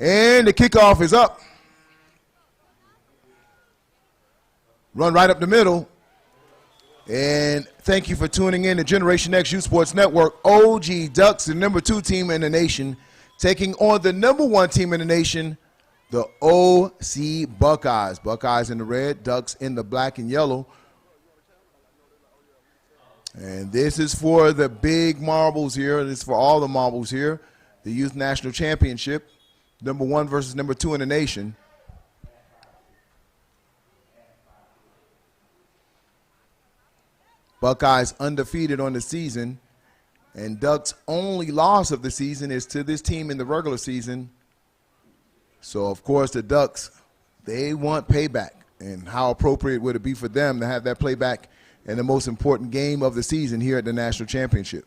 And the kickoff is up. Run right up the middle. And thank you for tuning in to Generation X Youth Sports Network. OG Ducks, the number 2 team in the nation, taking on the number 1 team in the nation, the OC Buckeyes. Buckeyes in the red, Ducks in the black and yellow. And this is for the big marbles here. This is for all the marbles here. The Youth National Championship, number 1 versus number 2 in the nation. Buckeyes undefeated on the season, and Ducks' only loss of the season is to this team in the regular season. So, of course, the Ducks, they want payback. And how appropriate would it be for them to have that playback in the most important game of the season here at the National Championship?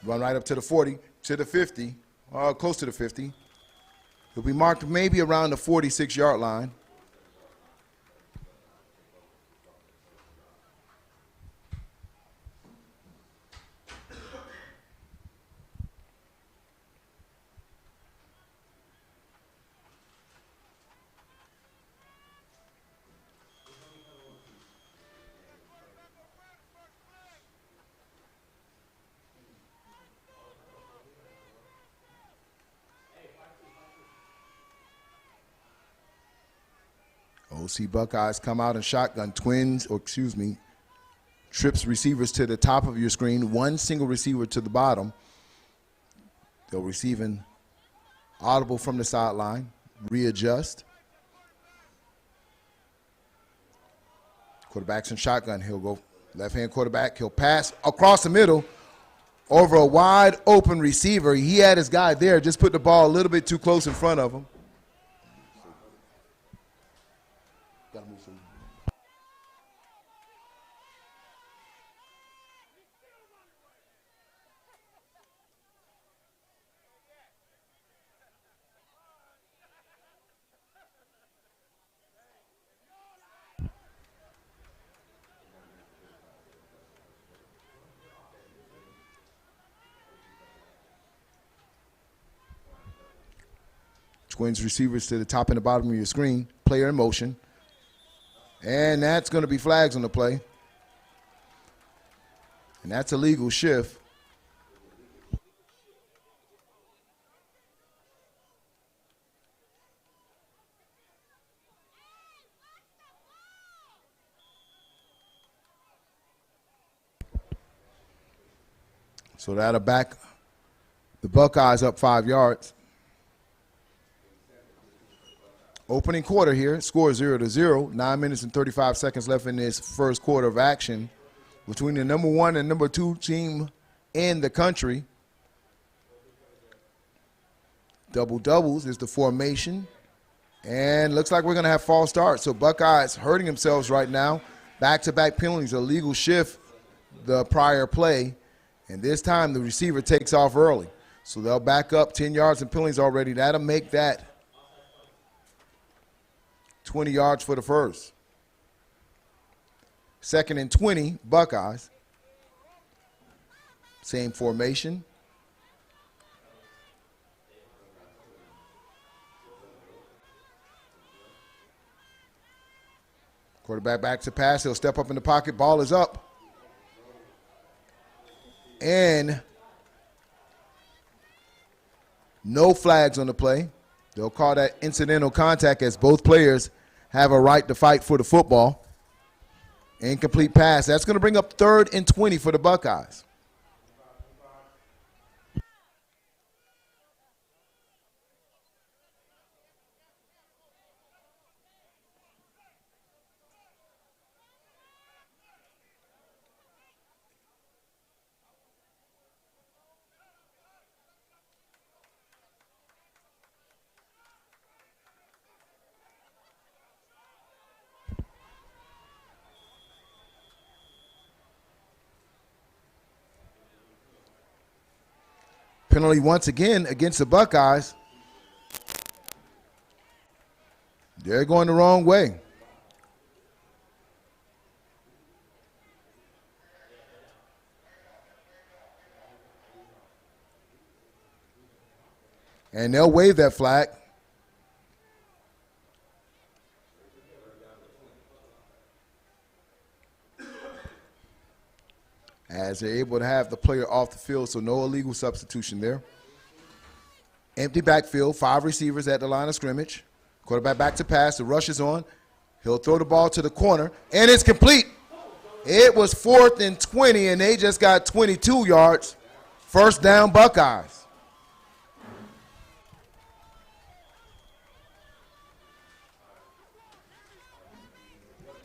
Run right up to the 40, to the 50, close to the 50. He'll be marked maybe around the 46-yard line. OC Buckeyes come out in shotgun trips receivers to the top of your screen, 1 single receiver to the bottom. They'll receive an audible from the sideline, readjust. Quarterback's in shotgun. He'll go left-hand quarterback. He'll pass across the middle over a wide open receiver. He had his guy there, just put the ball a little bit too close in front of him. Twins receivers to the top and the bottom of your screen. Player in motion. And that's going to be flags on the play. And that's a legal shift. So that'll back the Buckeyes up 5 yards. Opening quarter here, score 0-0. 9 minutes and 35 seconds left in this first quarter of action between the number 1 and number 2 team in the country. Double doubles is the formation. And looks like we're going to have false starts. So Buckeyes hurting themselves right now. Back-to-back penalties, a legal shift the prior play. And this time the receiver takes off early. So they'll back up 10 yards and penalties already. That'll make that 20 yards for the first. 2nd and 20, Buckeyes. Same formation. Quarterback back to pass. He'll step up in the pocket. Ball is up. And no flags on the play. They'll call that incidental contact as both players have a right to fight for the football. Incomplete pass. That's going to bring up 3rd and 20 for the Buckeyes. Penalty once again against the Buckeyes. They're going the wrong way. And they'll wave that flag. As they're able to have the player off the field, so no illegal substitution there. Empty backfield, 5 receivers at the line of scrimmage. Quarterback back to pass, the rush is on. He'll throw the ball to the corner, and it's complete. It was 4th and 20, and they just got 22 yards. First down, Buckeyes.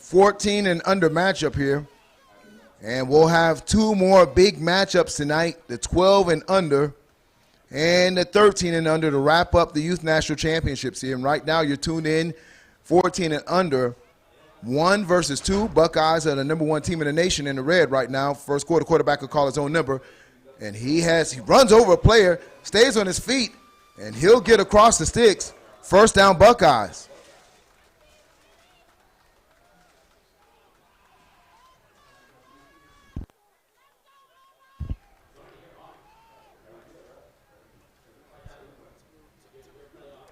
$14 and under matchup here. And we'll have 2 more big matchups tonight, the 12 and under and the 13 and under to wrap up the Youth National Championships here. And right now you're tuned in, 14 and under, 1 versus 2. Buckeyes are the number 1 team in the nation in the red right now. First quarter, quarterback will call his own number. And he runs over a player, stays on his feet, and he'll get across the sticks. First down, Buckeyes.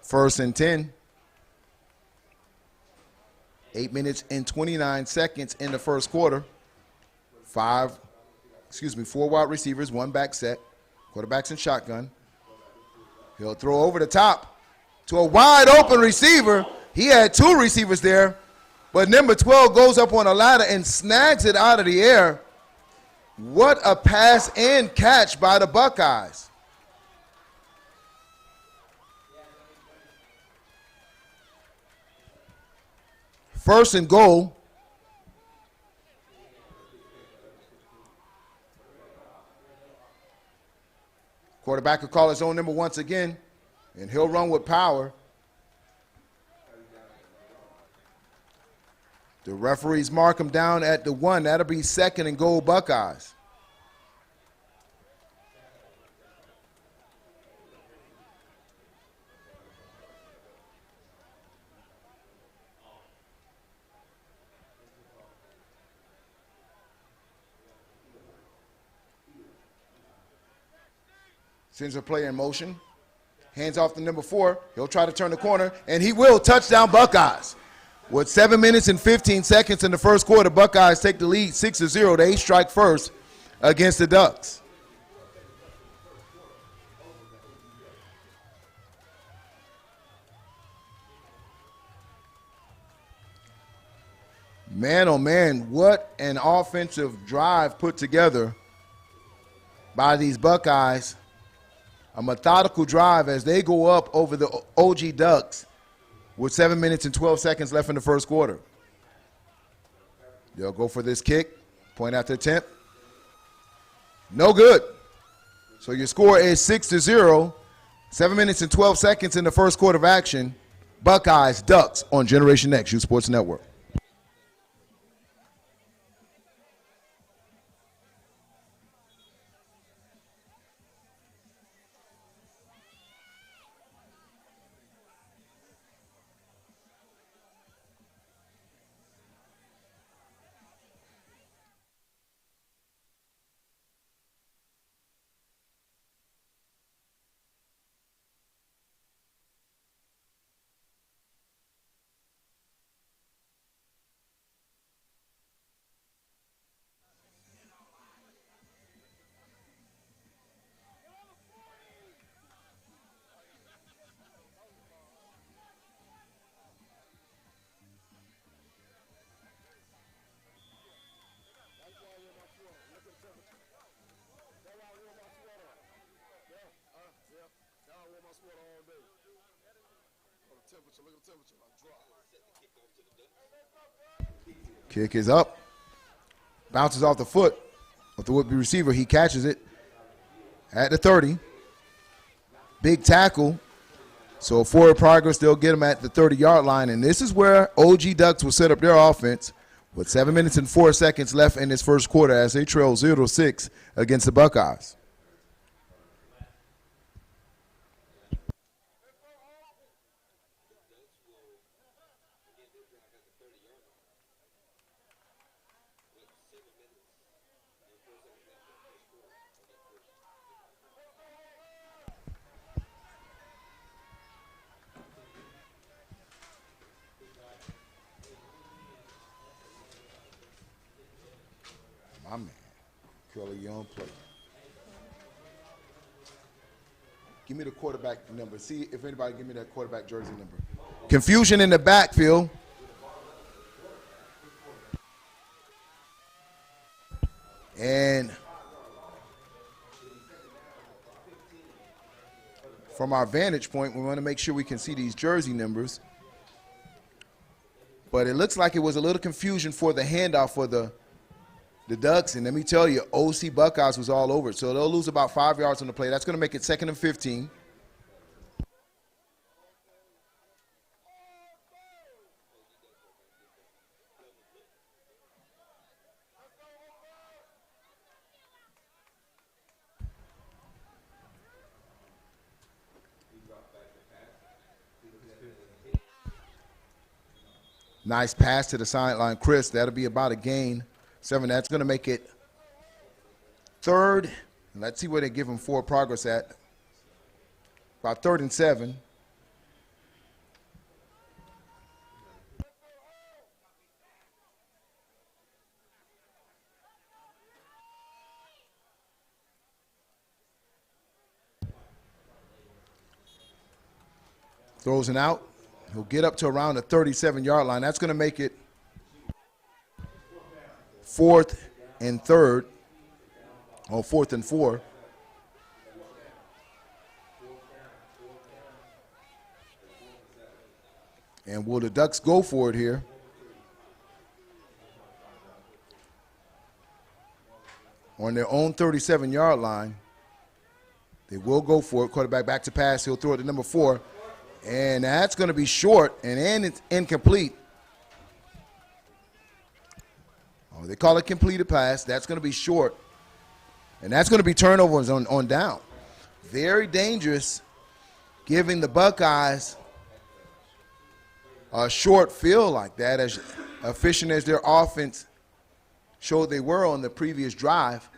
First and 10. 8 minutes and 29 seconds in the first quarter. 4 wide receivers, 1 back set. Quarterback's in shotgun. He'll throw over the top to a wide open receiver. He had 2 receivers there, but number 12 goes up on a ladder and snags it out of the air. What a pass and catch by the Buckeyes. First and goal. Quarterback will call his own number once again, and he'll run with power. The referees mark him down at the 1. That'll be 2nd and goal, Buckeyes. Sends a player in motion. Hands off to number 4. He'll try to turn the corner, and he will. Touchdown, Buckeyes. With 7 minutes and 15 seconds in the first quarter, Buckeyes take the lead 6-0. They strike first against the Ducks. Man, oh man, what an offensive drive put together by these Buckeyes. A methodical drive as they go up over the OG Ducks with 7 minutes and 12 seconds left in the first quarter. They'll go for this kick, point out the attempt. No good. So your score is 6-0. 7 minutes and 12 seconds in the first quarter of action. Buckeyes, Ducks on Generation X, U Sports Network. Kick is up. Bounces off the foot of the would-be receiver. He catches it at the 30. Big tackle. So forward progress, they'll get him at the 30-yard line. And this is where OG Ducks will set up their offense with 7 minutes and 4 seconds left in this first quarter as they trail 0-6 against the Buckeyes. My man, Curly Young play. Give me the quarterback number. See if anybody give me that quarterback jersey number. Confusion in the backfield. And from our vantage point, we want to make sure we can see these jersey numbers. But it looks like it was a little confusion for the handoff for the Ducks, and let me tell you, OC Buckeyes was all over it. So they'll lose about 5 yards on the play. That's going to make it 2nd and 15. Nice pass to the sideline, Chris. That'll be about a gain. 7. That's going to make it 3rd. Let's see where they give him forward progress at. About 3rd and 7. Throws it out. He'll get up to around the 37-yard line. That's going to make it 4th and 3rd, or 4th and 4. And will the Ducks go for it here? On their own 37-yard line, they will go for it. Quarterback back to pass. He'll throw it to number 4. And that's going to be short, and it's incomplete. Oh, they call it completed pass. That's going to be short. And that's going to be turnovers on down. Very dangerous, giving the Buckeyes a short field like that, as efficient as their offense showed they were on the previous drive.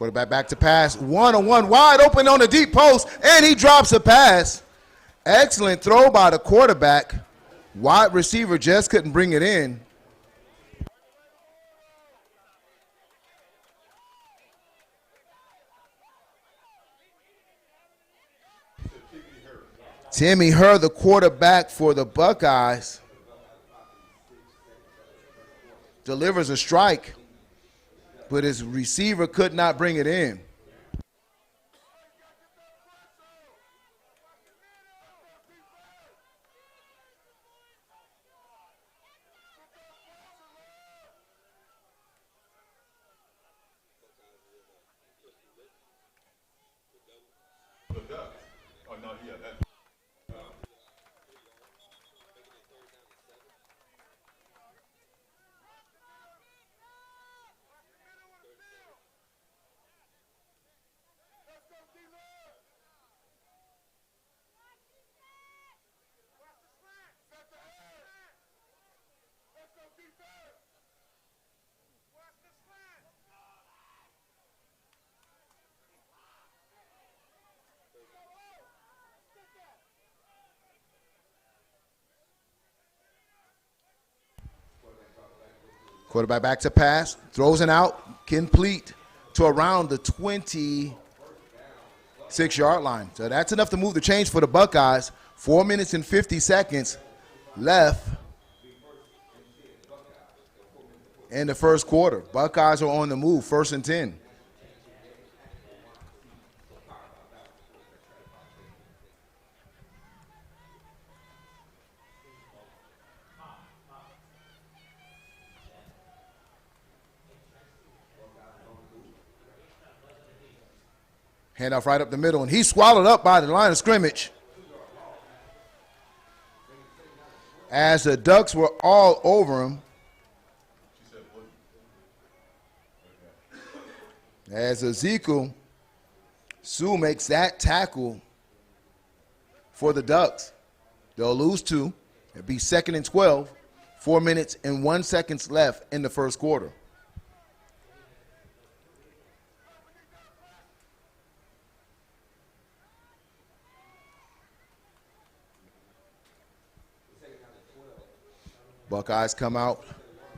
Quarterback back to pass. 1-on-1, wide open on the deep post, and he drops a pass. Excellent throw by the quarterback. Wide receiver just couldn't bring it in. Timmy Herr, the quarterback for the Buckeyes, delivers a strike, but his receiver could not bring it in. Quarterback back to pass, throws it out, complete to around the 26-yard line. So that's enough to move the change for the Buckeyes. 4 minutes and 50 seconds left in the first quarter. Buckeyes are on the move, 1st and 10. Handoff right up the middle, and he's swallowed up by the line of scrimmage. As the Ducks were all over him. As Ezekiel Sue makes that tackle for the Ducks. They'll lose 2. It'll be 2nd and 12. 4 minutes and 1 second left in the first quarter. Buckeyes come out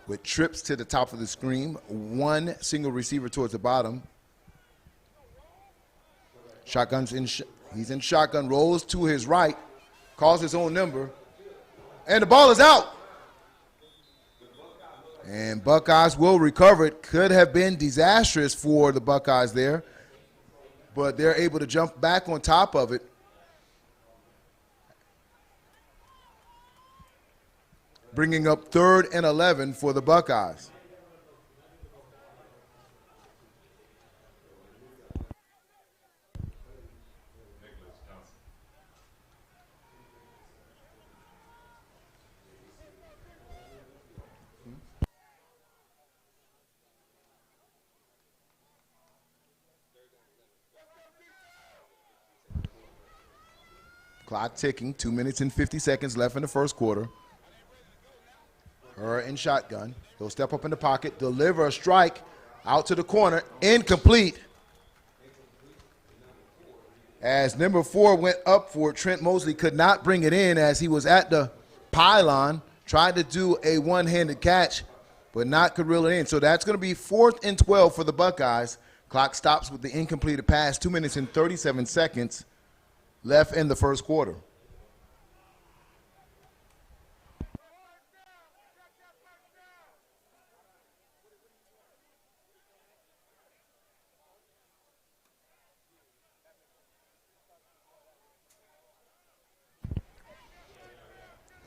with trips to the top of the screen. 1 single receiver towards the bottom. He's in shotgun, rolls to his right, calls his own number, and the ball is out. And Buckeyes will recover it. Could have been disastrous for the Buckeyes there, but they're able to jump back on top of it. Bringing up 3rd and 11 for the Buckeyes. Clock ticking, 2 minutes and 50 seconds left in the first quarter. Herr in shotgun. He'll step up in the pocket, deliver a strike out to the corner, incomplete. As number 4 went up for it, Trent Mosley could not bring it in as he was at the pylon, tried to do a one-handed catch, but not could reel it in. So that's going to be 4th and 12 for the Buckeyes. Clock stops with the incompleted pass, 2 minutes and 37 seconds left in the first quarter.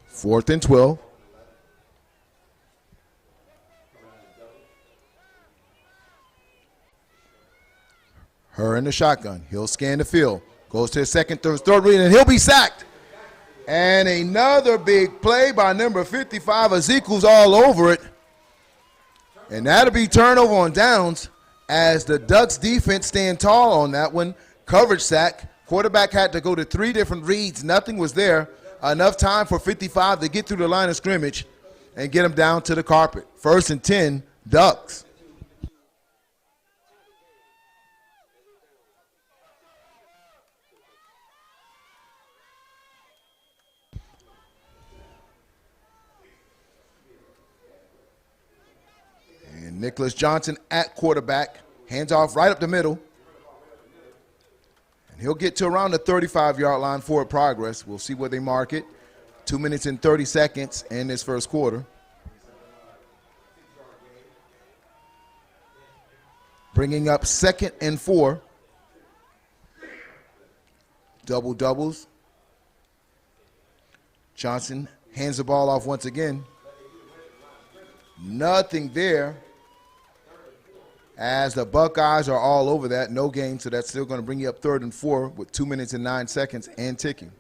Fourth and 12. Herr in the shotgun. He'll scan the field. Goes to his second, third read, and he'll be sacked. And another big play by number 55. Ezekiel's all over it. And that'll be turnover on downs as the Ducks defense stand tall on that one. Coverage sack. Quarterback had to go to 3 different reads. Nothing was there. Enough time for 55 to get through the line of scrimmage and get him down to the carpet. 1st and 10, Ducks. Nicholas Johnson at quarterback. Hands off right up the middle. And he'll get to around the 35-yard line forward progress. We'll see where they mark it. 2 minutes and 30 seconds in this first quarter. Bringing up 2nd and 4. Double doubles. Johnson hands the ball off once again. Nothing there, as the Buckeyes are all over that. No gain, so that's still going to bring you up 3rd and 4 with 2 minutes and 9 seconds and ticking.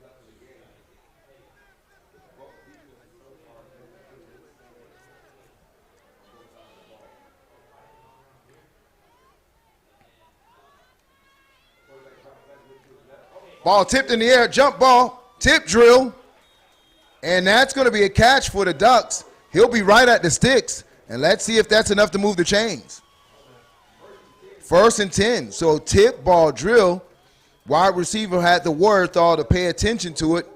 Ball tipped in the air, jump ball, tip drill. And that's going to be a catch for the Ducks. He'll be right at the sticks. And let's see if that's enough to move the chains. 1st and 10. So tip ball drill. Wide receiver had the wherewithal to pay attention to it.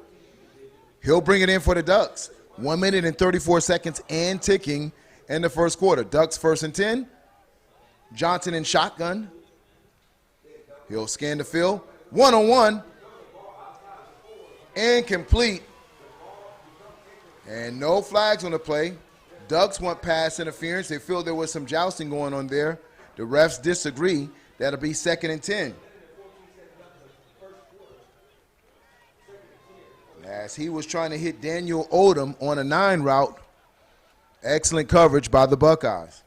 He'll bring it in for the Ducks. 1 minute and 34 seconds and ticking in the first quarter. Ducks 1st and 10. Johnson in shotgun. He'll scan the field. 1-on-1. Incomplete. And no flags on the play. Ducks want pass interference. They feel there was some jousting going on there. The refs disagree. That'll be 2nd and 10. As he was trying to hit Daniel Odom on a 9 route. Excellent coverage by the Buckeyes.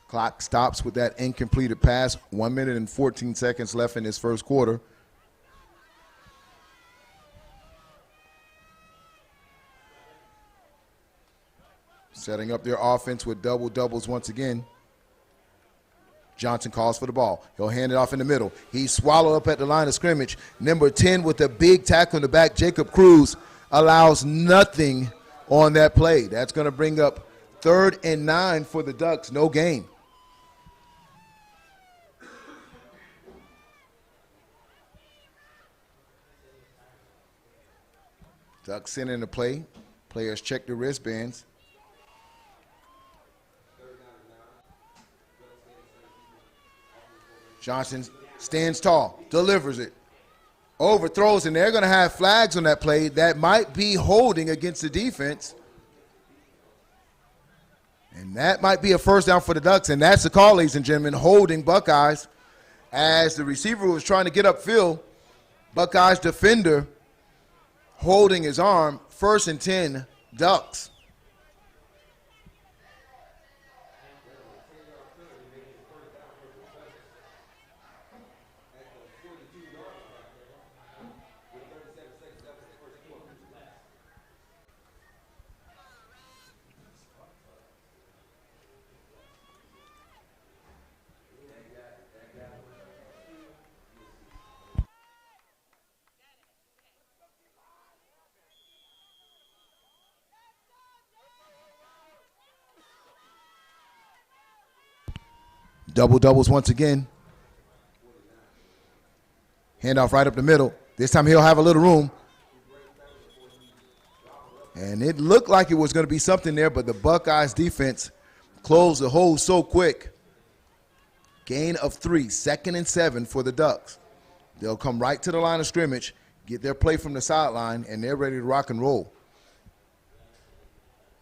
Clock stops with that incompleted pass. 1 minute and 14 seconds left in this first quarter. Setting up their offense with double doubles once again. Johnson calls for the ball. He'll hand it off in the middle. He's swallowed up at the line of scrimmage. Number 10 with a big tackle in the back, Jacob Cruz, allows nothing on that play. That's going to bring up 3rd and 9 for the Ducks. No gain. Ducks sent in the play. Players check their wristbands. Johnson stands tall, delivers it, overthrows, and they're going to have flags on that play. That might be holding against the defense. And that might be a first down for the Ducks, and that's the call, ladies and gentlemen, holding Buckeyes. As the receiver was trying to get upfield, Buckeyes defender holding his arm. 1st and 10, Ducks. Double doubles once again. Handoff right up the middle. This time he'll have a little room. And it looked like it was going to be something there, but the Buckeyes defense closed the hole so quick. Gain of 3, 2nd and 7 for the Ducks. They'll come right to the line of scrimmage, get their play from the sideline, and they're ready to rock and roll.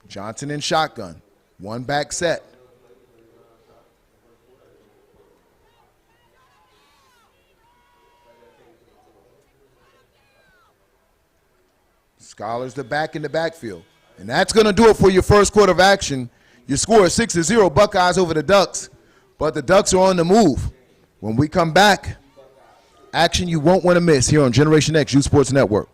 Johnson in shotgun. 1 back set. Scholars the back in the backfield. And that's going to do it for your first quarter of action. Your score is 6-0, Buckeyes over the Ducks. But the Ducks are on the move. When we come back, action you won't want to miss here on Generation X, U Sports Network.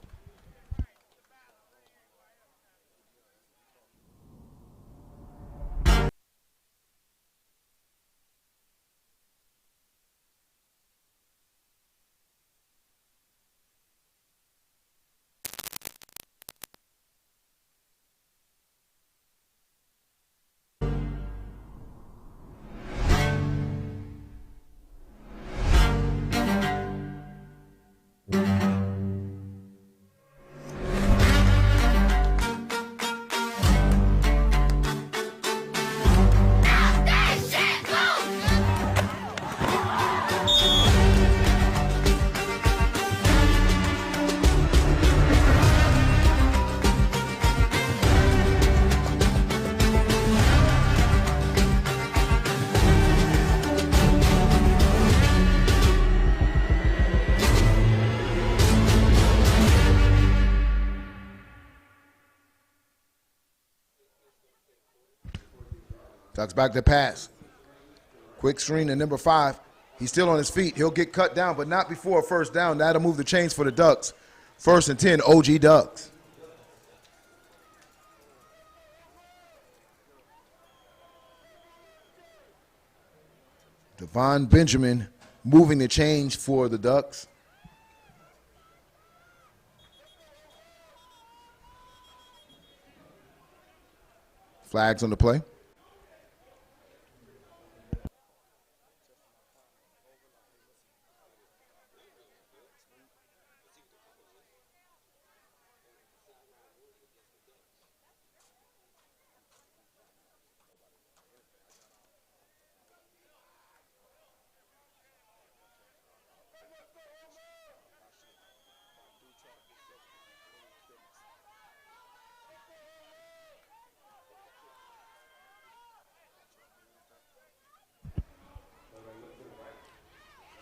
Ducks back to pass. Quick screen to number 5. He's still on his feet. He'll get cut down, but not before a first down. That'll move the chains for the Ducks. 1st and 10, OG Ducks. Devon Benjamin moving the change for the Ducks. Flags on the play.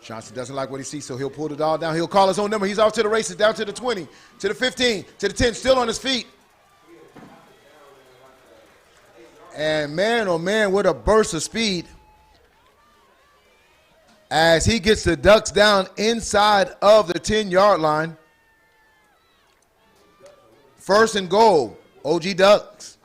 Johnson doesn't like what he sees, so he'll pull the ball down. He'll call his own number. He's off to the races, down to the 20, to the 15, to the 10, still on his feet. And man, oh man, what a burst of speed as he gets the Ducks down inside of the 10-yard line. 1st and goal, OG Ducks.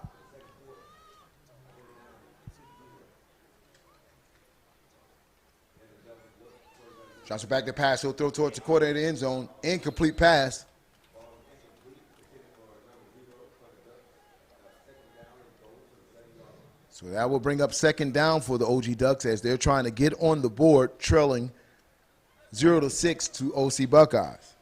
Johnson back to pass. He'll throw towards the quarter of the end zone. Incomplete pass. So that will bring up 2nd down for the OG Ducks as they're trying to get on the board, trailing 0-6 to OC Buckeyes.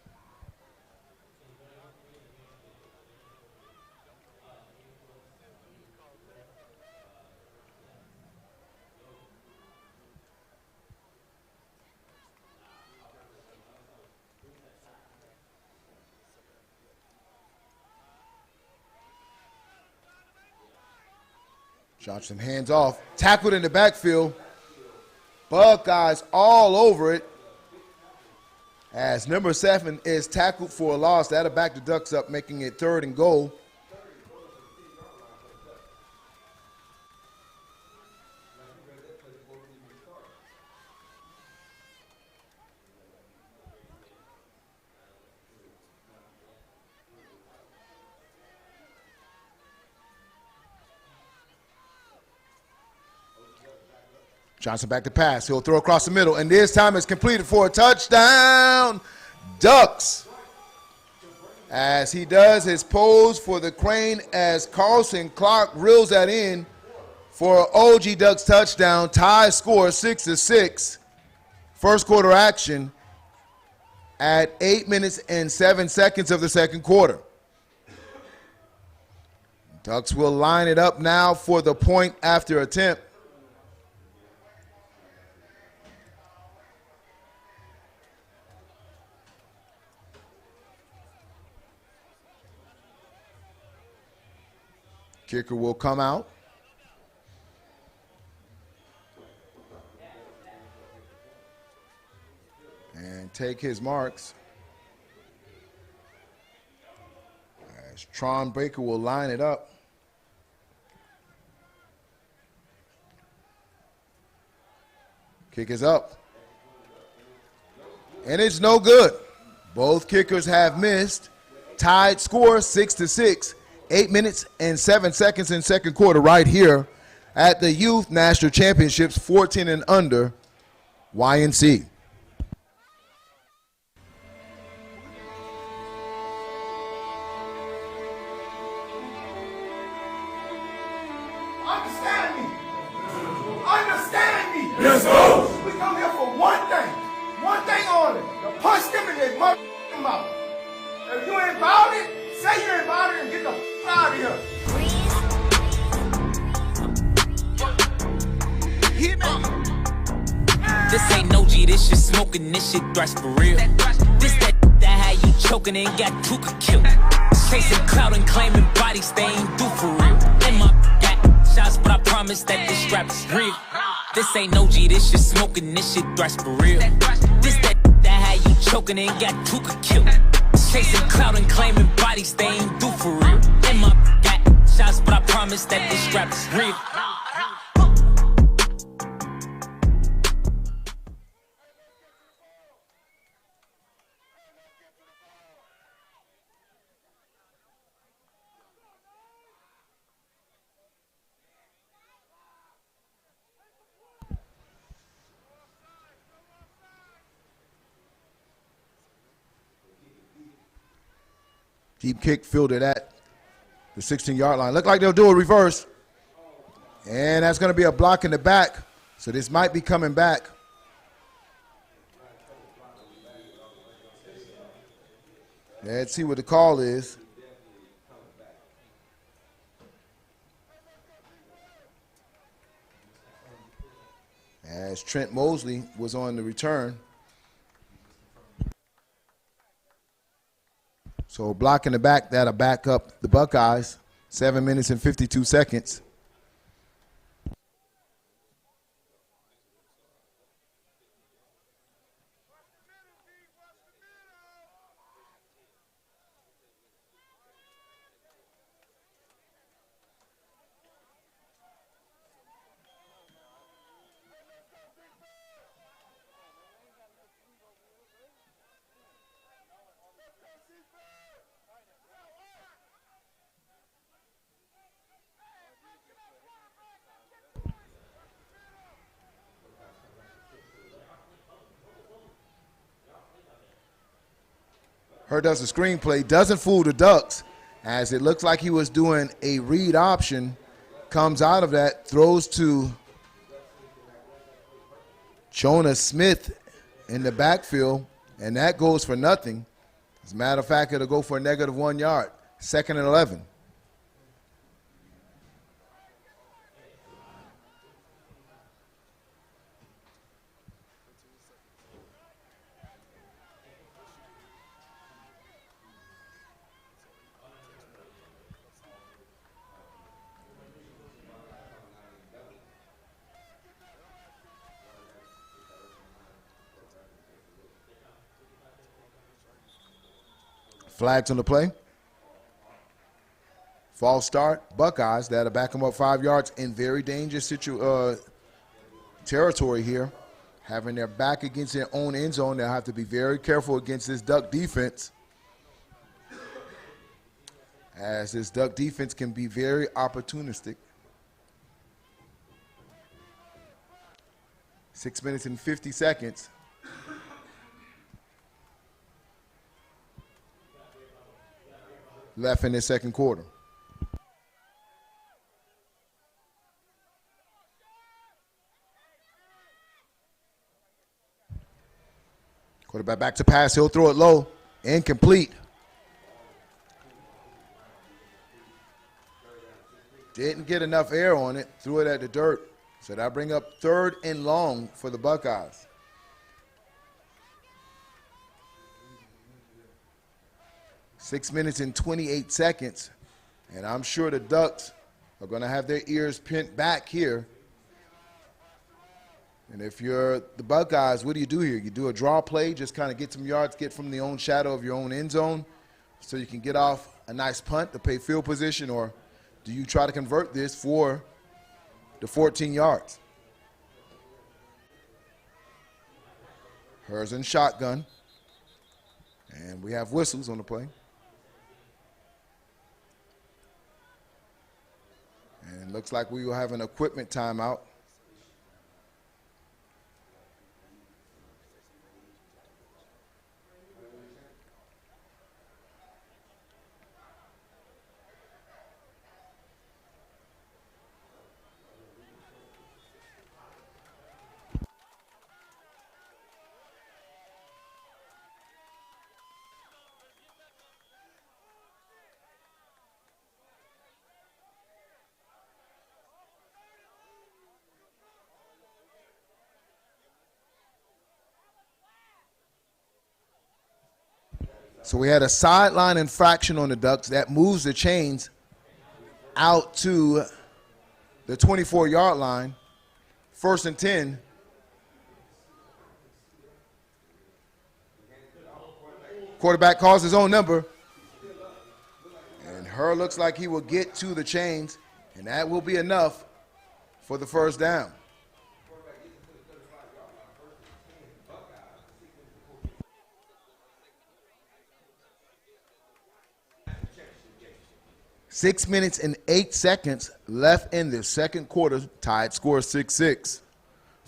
Johnson hands off, tackled in the backfield. Buckeyes all over it as number 7 is tackled for a loss. That'll back the Ducks up, making it 3rd and goal. Johnson back to pass. He'll throw across the middle, and this time it's completed for a touchdown. Ducks. As he does his pose for the crane as Carlson Clark reels that in for an OG Ducks touchdown. Tie score 6-6. First quarter action at 8 minutes and 7 seconds of the second quarter. Ducks will line it up now for the point after attempt. Kicker will come out. And take his marks. As Tron Baker will line it up. Kick is up. And it's no good. Both kickers have missed. Tied score 6-6. 8 minutes and 7 seconds in second quarter right here at the Youth National Championships 14 and under YNC. Understand me. Understand me. Let's go. We come here for one thing only. To punch them in their mouth. If you ain't about it, say you ain't about it and get the out of here. This ain't no G, this shit smoking, this shit thrash for real. This that had you choking and got Tuka killed. Chasing clout and claiming bodies, they ain't do for real. In my got shots, but I promise that this strap is real. This ain't no G, this shit smoking, this shit thrash for real. This that had you choking and got Tuka killed. Chasing clout and claiming bodies, they ain't do for real. In my got shots, but I promise that this strap is real. Deep kick fielded at the 16-yard line. Look like they'll do a reverse. And that's going to be a block in the back. So this might be coming back. Let's see what the call is. As Trent Mosley was on the return. So block in the back, that'll back up the Buckeyes. 7 minutes and 52 seconds. Her does a screenplay, doesn't fool the Ducks, as it looks like he was doing a read option, comes out of that, throws to Jonah Smith in the backfield, and that goes for nothing. As a matter of fact, it'll go for a negative 1 yard, 2nd and 11. Flags on the play. False start. Buckeyes, that'll back them up 5 yards in very dangerous territory here. Having their back against their own end zone, they'll have to be very careful against this Duck defense, as this Duck defense can be very opportunistic. 6 minutes and 50 seconds. Left in the second quarter. Quarterback back to pass. He'll throw it low. Incomplete. Didn't get enough air on it. Threw it at the dirt. So that'll bring up 3rd and long for the Buckeyes. 6 minutes and 28 seconds. And I'm sure the Ducks are going to have their ears pinned back here. And if you're the Buckeyes, what do you do here? You do a draw play, just kind of get some yards, get from the own shadow of your own end zone so you can get off a nice punt to pay field position, or do you try to convert this for the 14 yards? Hers in shotgun. And we have whistles on the play. And looks like we will have an equipment timeout. So we had a sideline infraction on the Ducks that moves the chains out to the 24-yard line. 1st and 10. Quarterback calls his own number. And Herr looks like he will get to the chains, and that will be enough for the 1st down. Six minutes and 8 seconds left in the second quarter. Tied score 6-6.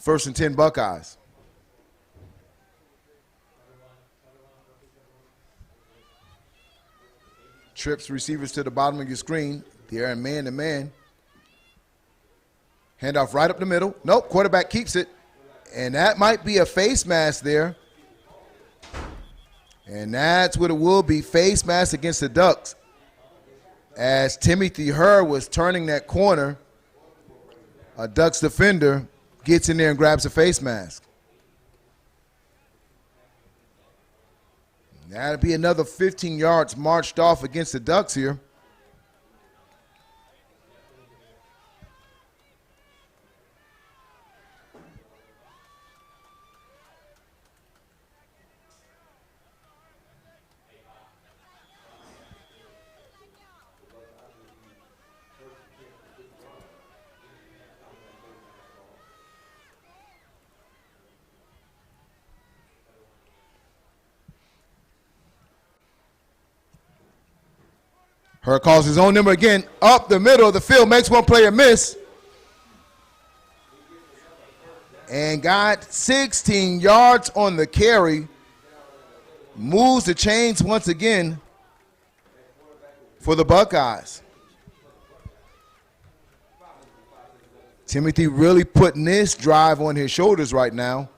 1st and 10 Buckeyes. Trips receivers to the bottom of your screen. They're in man-to-man. Handoff right up the middle. Nope, quarterback keeps it. And that might be a face mask there. And that's what it will be, face mask against the Ducks. As Timothy Herr was turning that corner, a Ducks defender gets in there and grabs a face mask. That'll be another 15 yards marched off against the Ducks here. Herr calls his own number again, up the middle of the field, makes one player miss. And got 16 yards on the carry. Moves the chains once again for the Buckeyes. Timothy really putting this drive on his shoulders right now.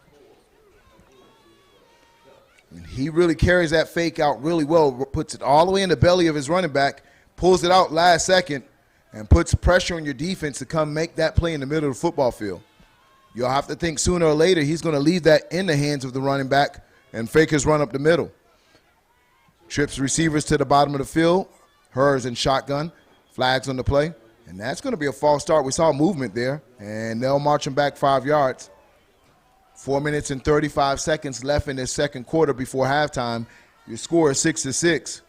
And he really carries that fake out really well, puts it all the way in the belly of his running back, pulls it out last second, and puts pressure on your defense to come make that play in the middle of the football field. You'll have to think sooner or later he's going to leave that in the hands of the running back and fake his run up the middle. Trips receivers to the bottom of the field. Herr's in shotgun. Flags on the play. And that's going to be a false start. We saw movement there, and they'll march him back 5 yards. 4 minutes and 35 seconds left in this second quarter before halftime. Your score is 6-6.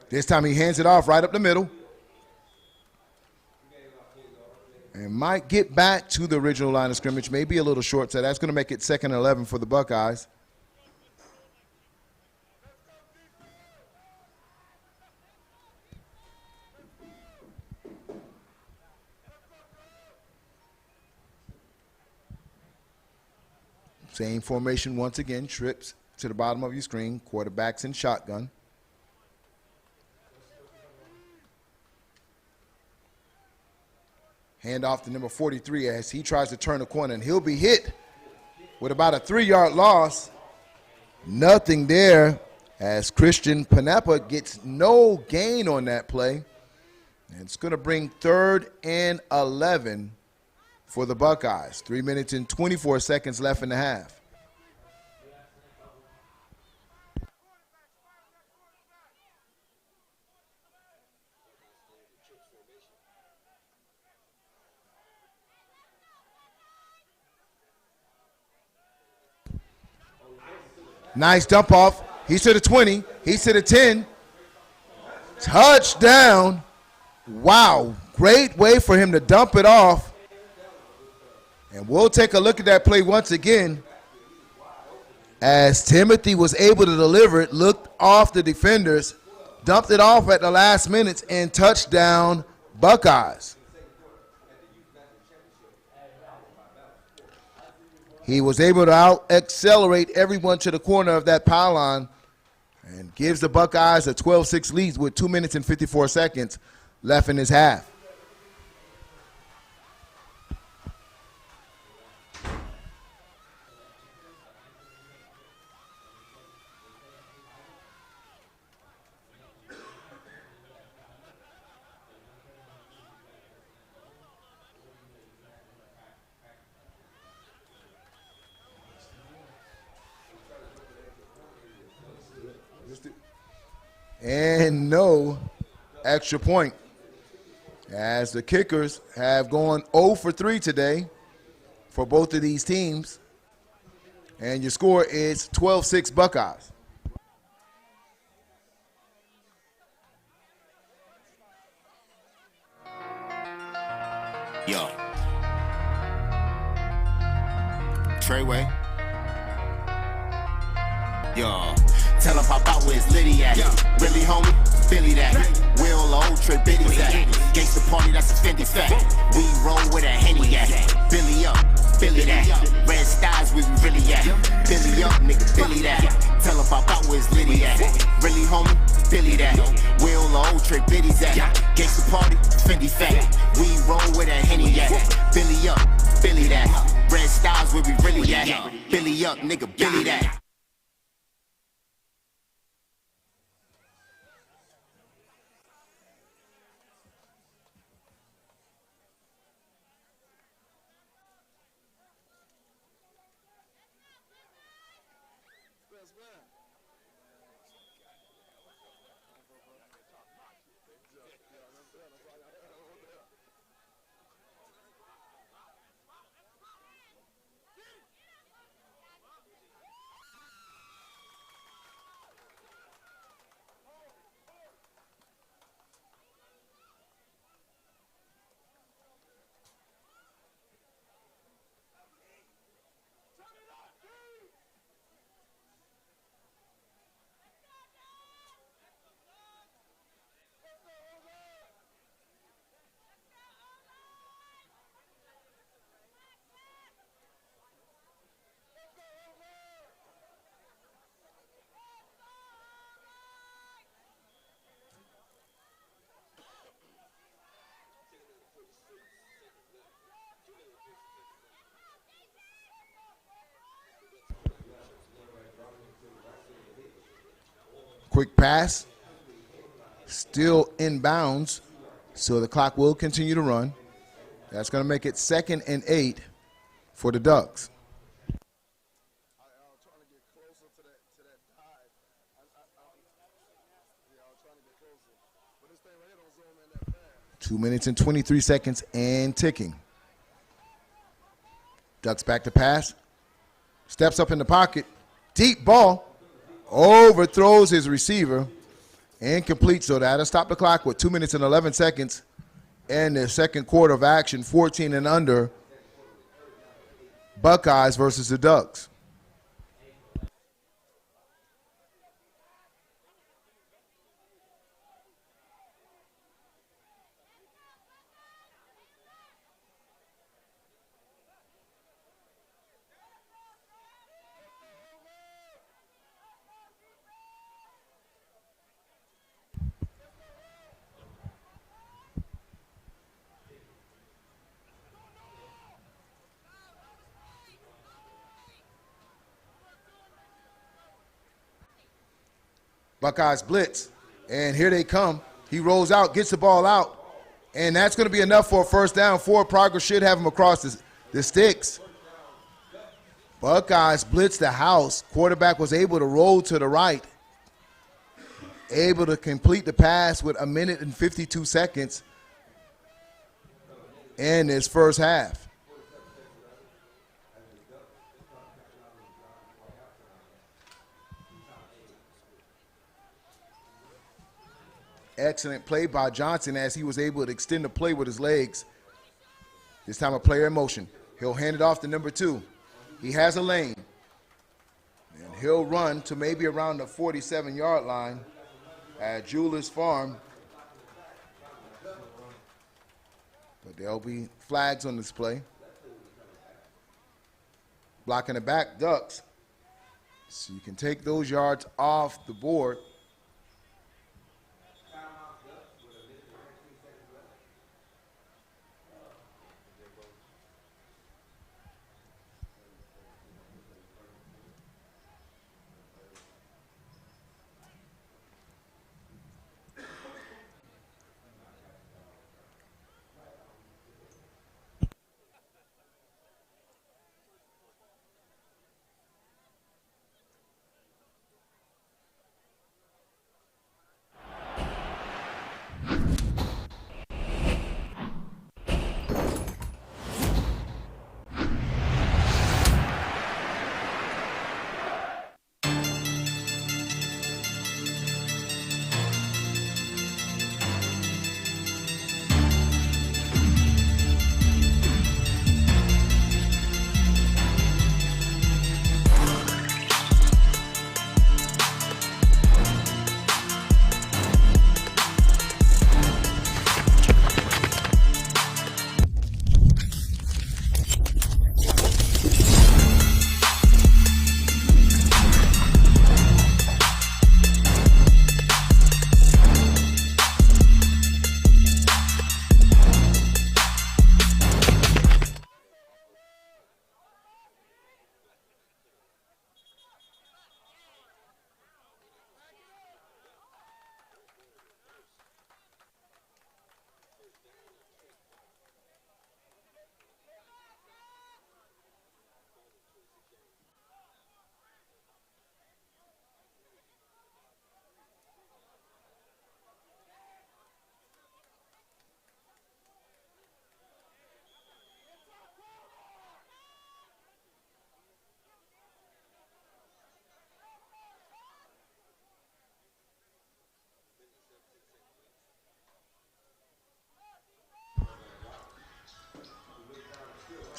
This time he hands it off right up the middle. And might get back to the original line of scrimmage, maybe a little short, so that's going to make it 2nd and 11 for the Buckeyes. Same formation once again, trips to the bottom of your screen, quarterbacks in shotgun. Hand off to number 43 as he tries to turn the corner, and he'll be hit with about a 3-yard loss. Nothing there as Christian Panepa gets no gain on that play. And it's going to bring 3rd and 11 for the Buckeyes. 3 minutes and 24 seconds left in the half. Nice dump off. He's to the 20. He's to the 10. Touchdown. Wow. Great way for him to dump it off. And we'll take a look at that play once again. As Timothy was able to deliver it, looked off the defenders, dumped it off at the last minutes, and touchdown Buckeyes. He was able to out-accelerate everyone to the corner of that pylon and gives the Buckeyes a 12-6 lead with 2 minutes and 54 seconds left in his half. And no extra point, as the kickers have gone 0 for 3 today for both of these teams. And your score is 12-6 Buckeyes. Yo. Treyway. Yo. Tell her pop out where it's Liddy at. Really, homie? Billy that. Will old trip biddies at. Gangsta party, that's a Fendi fact. We roll with a Henny at. Billy up, Billy that. Red styles, where we really at. Billy up, nigga, Billy that. Tell her pop out where it's Liddy at. Really, homie? Billy that. Will old trip biddies at. Gangsta party, Fendi fact. We roll with a Henny at. Billy up, Billy that. Red styles, where we really at. Billy up, nigga, Billy that. Quick pass. Still in bounds. So the clock will continue to run. That's going to make it 2nd and 8 for the Ducks. 2 minutes and 23 seconds and ticking. Ducks back to pass. Steps up in the pocket. Deep ball. Overthrows his receiver. Incomplete. So that'll stop the clock with 2 minutes and 11 seconds. And the second quarter of action, 14 and under. Buckeyes versus the Ducks. Buckeyes blitz, and here they come. He rolls out, gets the ball out, and that's going to be enough for a first down. Forward progress should have him across the sticks. Buckeyes blitz the house. Quarterback was able to roll to the right, able to complete the pass with 1 minute and 52 seconds in his first half. Excellent play by Johnson as he was able to extend the play with his legs. This time a player in motion. He'll hand it off to number 2. He has a lane. And he'll run to maybe around the 47-yard line at Julius Farm. But there'll be flags on this play. Blocking the back, Ducks. So you can take those yards off the board.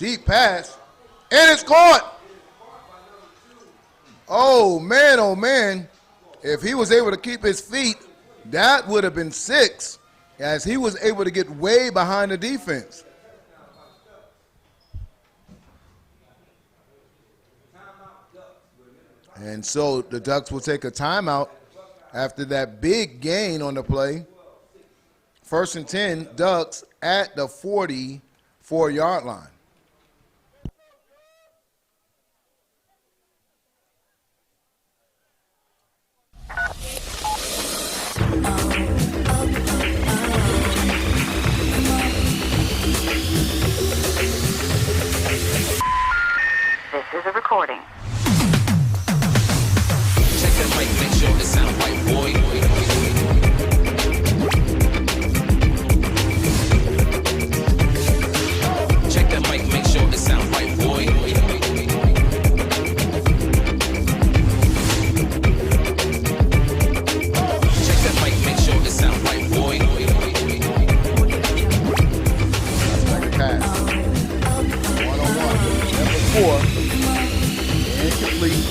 Deep pass. And it's caught. Oh, man. If he was able to keep his feet, that would have been 6, as he was able to get way behind the defense. And so the Ducks will take a timeout after that big gain on the play. 1st and 10, Ducks at the 44-yard line. This is a recording. Check that mic, make sure it sound right, boy. Check that mic, make sure it sound right, boy. Check that mic, make sure it sound right, boy. Pass. 1-on-1. Number 4. Incomplete.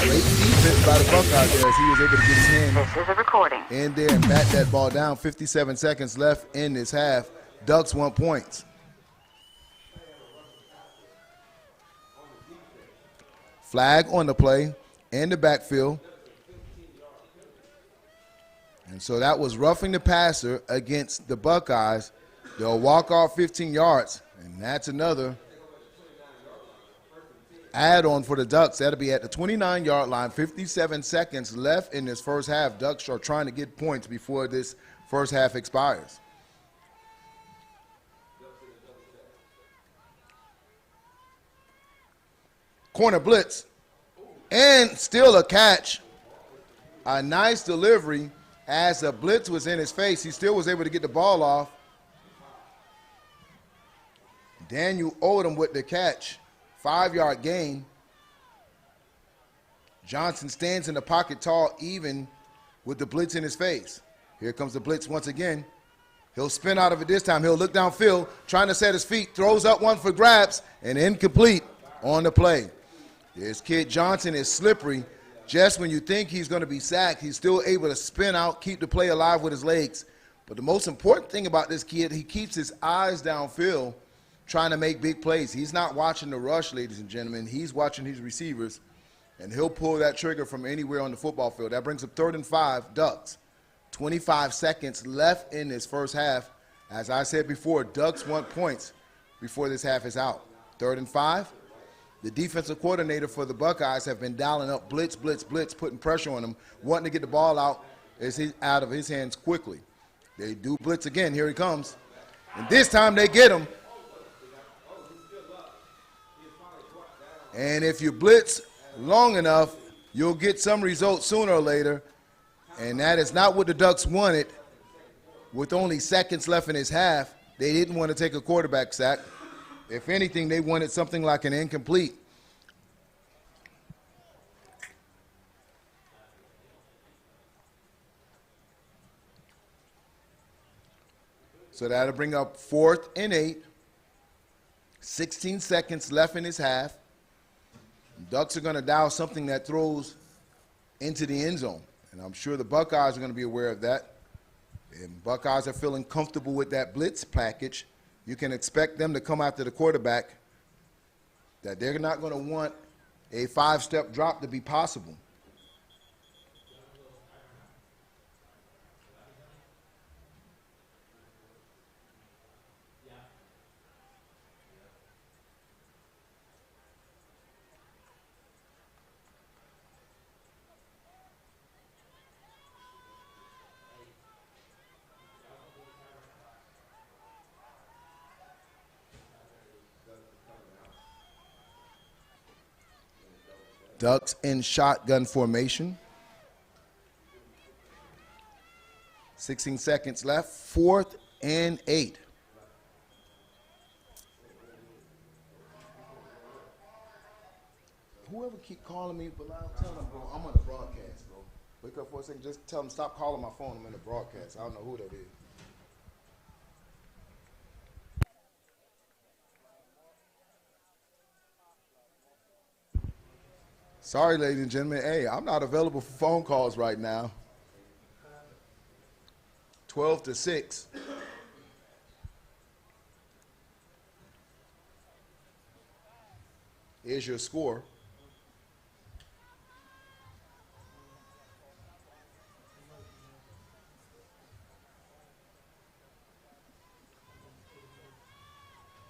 Great defense by the Buckeyes there, as he was able to get his hand This is a recording. in there and bat that ball down. 57 seconds left in this half. Ducks want points. Flag on the play in the backfield. And so that was roughing the passer against the Buckeyes. They'll walk off 15 yards, and that's another add-on for the Ducks. That'll be at the 29-yard line. 57 seconds left in this first half. Ducks are trying to get points before this first half expires. Corner blitz, and still a catch. A nice delivery as the blitz was in his face. He still was able to get the ball off. Daniel Odom with the catch. 5-yard gain. Johnson stands in the pocket tall, even with the blitz in his face. Here comes the blitz once again. He'll spin out of it this time. He'll look downfield, trying to set his feet, throws up one for grabs, and incomplete on the play. This kid Johnson is slippery. Just when you think he's going to be sacked, he's still able to spin out, keep the play alive with his legs. But the most important thing about this kid, he keeps his eyes downfield, trying to make big plays. He's not watching the rush, ladies and gentlemen. He's watching his receivers, and he'll pull that trigger from anywhere on the football field. That brings up 3rd and 5, Ducks. 25 seconds left in this first half. As I said before, Ducks want points before this half is out. 3rd and 5. The defensive coordinator for the Buckeyes have been dialing up blitz, putting pressure on him, wanting to get the ball out of his hands quickly. They do blitz again. Here he comes. And this time they get him. And if you blitz long enough, you'll get some results sooner or later. And that is not what the Ducks wanted. With only seconds left in his half, they didn't want to take a quarterback sack. If anything, they wanted something like an incomplete. So that'll bring up 4th and 8. 16 seconds left in his half. Ducks are going to dial something that throws into the end zone. And I'm sure the Buckeyes are going to be aware of that. And Buckeyes are feeling comfortable with that blitz package. You can expect them to come after the quarterback, that they're not going to want a 5-step drop to be possible. Ducks in shotgun formation. 16 seconds left. 4th and 8. Whoever keep calling me, but I'll tell them, bro, I'm on the broadcast, bro. Wake up for a second. Just tell them stop calling my phone. I'm in the broadcast. I don't know who that is. Sorry, ladies and gentlemen. Hey, I'm not available for phone calls right now. 12-6. Here's your score.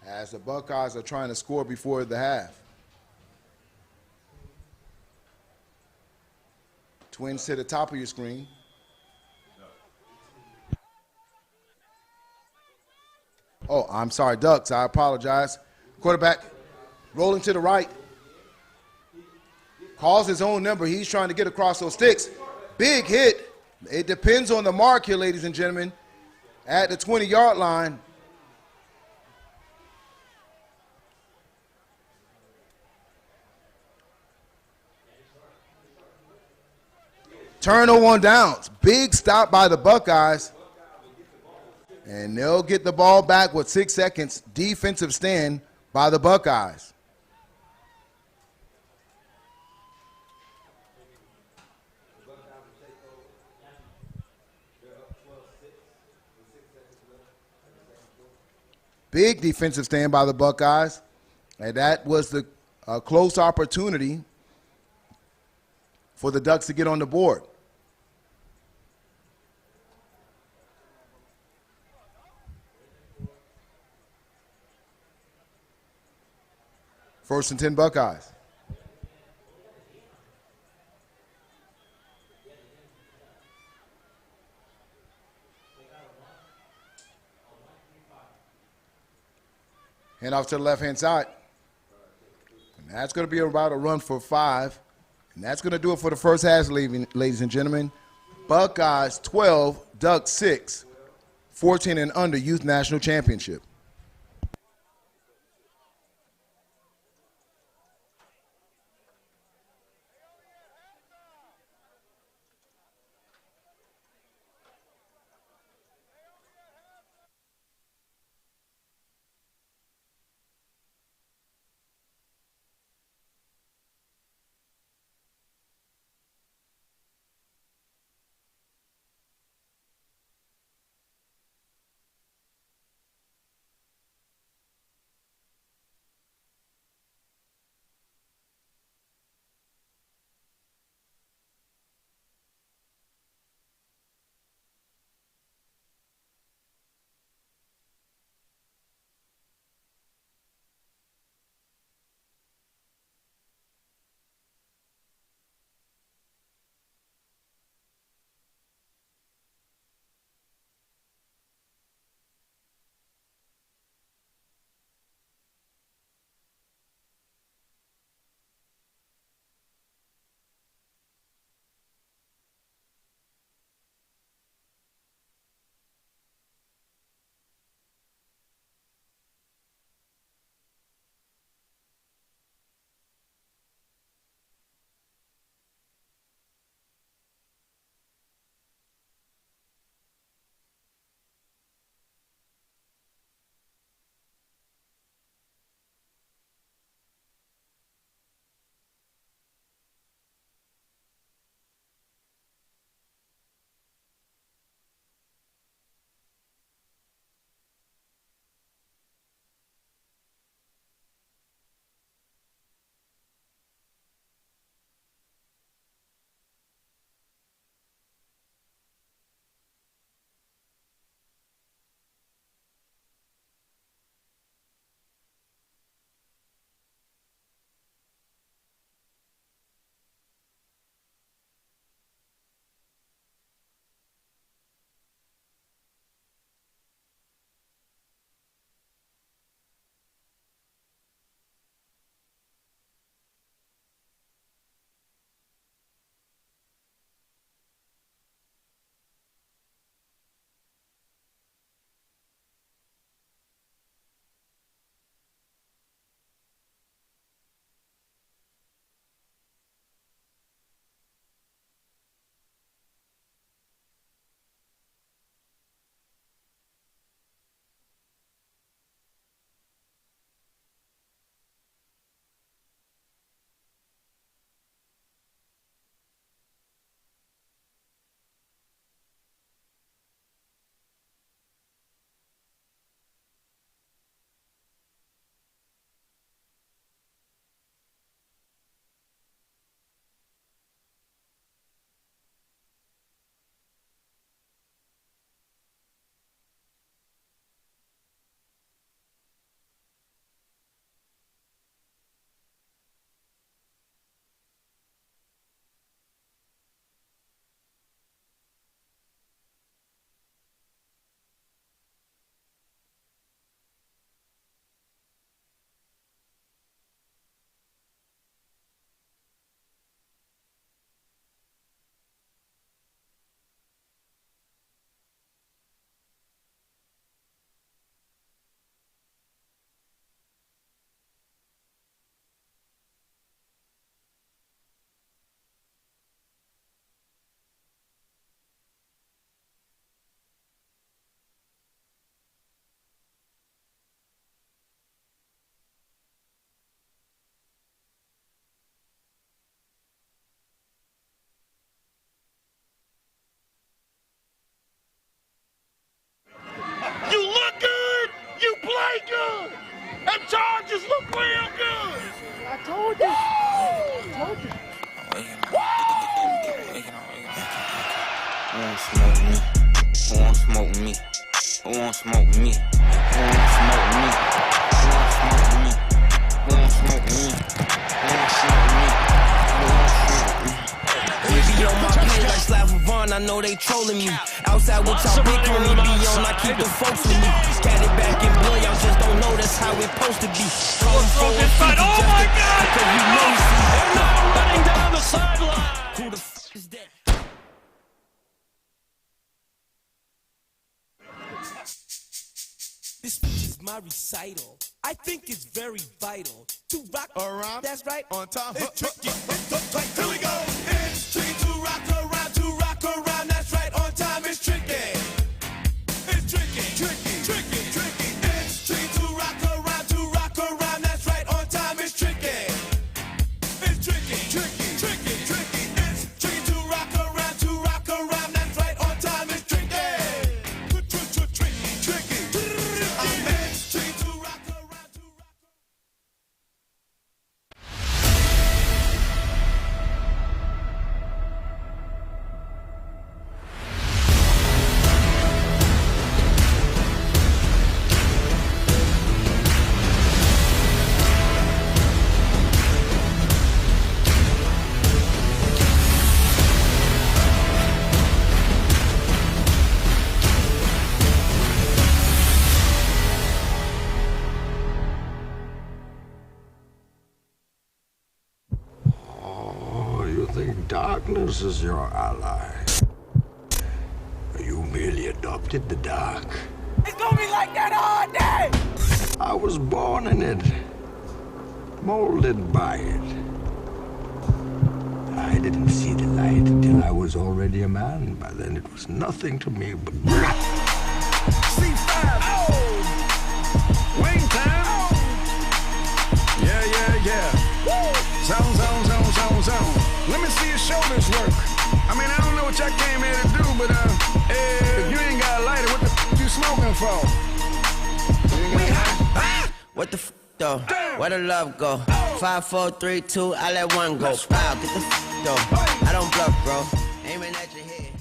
As the Buckeyes are trying to score before the half. Twins to the top of your screen. Oh, I'm sorry, Ducks. I apologize. Quarterback rolling to the right. Calls his own number. He's trying to get across those sticks. Big hit. It depends on the mark here, ladies and gentlemen. At the 20-yard line. Turnover on downs. Big stop by the Buckeyes. And they'll get the ball back with 6 seconds. Defensive stand by the Buckeyes. Big defensive stand by the Buckeyes. And that was the close opportunity for the Ducks to get on the board. First and 10 Buckeyes. Hand off to the left-hand side. And that's going to be about a run for 5. And that's going to do it for the first half, ladies and gentlemen. Buckeyes 12, Ducks 6. 14 and under Youth National Championship. won't smoke me? Who won't smoke me? Who won't smoke me? Who won't smoke me? Who won't smoke me? Who won't smoke me? Who won't smoke me? Who won't smoke me? Be on my page like Slavovon, I know they trolling me. Outside with y'all big homie be on, I keep the folks with me. Cat it back in blood, y'all just don't know that's how it's supposed to be. Broken fight, oh my God! Cause you know you see And now running down the sideline. who the f is that? This speech is my recital. I think it's very vital to rock around. That's right. On time. It's tricky. Here we go. It's tricky to rock around, to rock around. That's right. On time. It's tricky. It's tricky. Tricky. Tricky. Tricky. It's tricky to rock around. That's right. On time. It's tricky. It's tricky. Tricky. Tricky. Tricky. It's tricky to rock around. That's right. On time. It's tricky. Tricky. Tricky. It's tricky to rock around, to rock around. Oh, you think darkness is your ally? You merely adopted the dark. It's gonna be like that all day. I was born in it, molded by it. I didn't see the light until I was already a man. By then it was nothing to me but black. C5. Oh. Wing time. Yeah, yeah, yeah. Woo. Zone. Let me see your shoulders work. I mean, I don't know what y'all came here to do, but if you ain't got a lighter, what the f you smoking for? What the f though? Where the love go? 5, 4, 3, 2, I let one go. Wow, get the f though. I don't bluff, bro. Aiming at your head.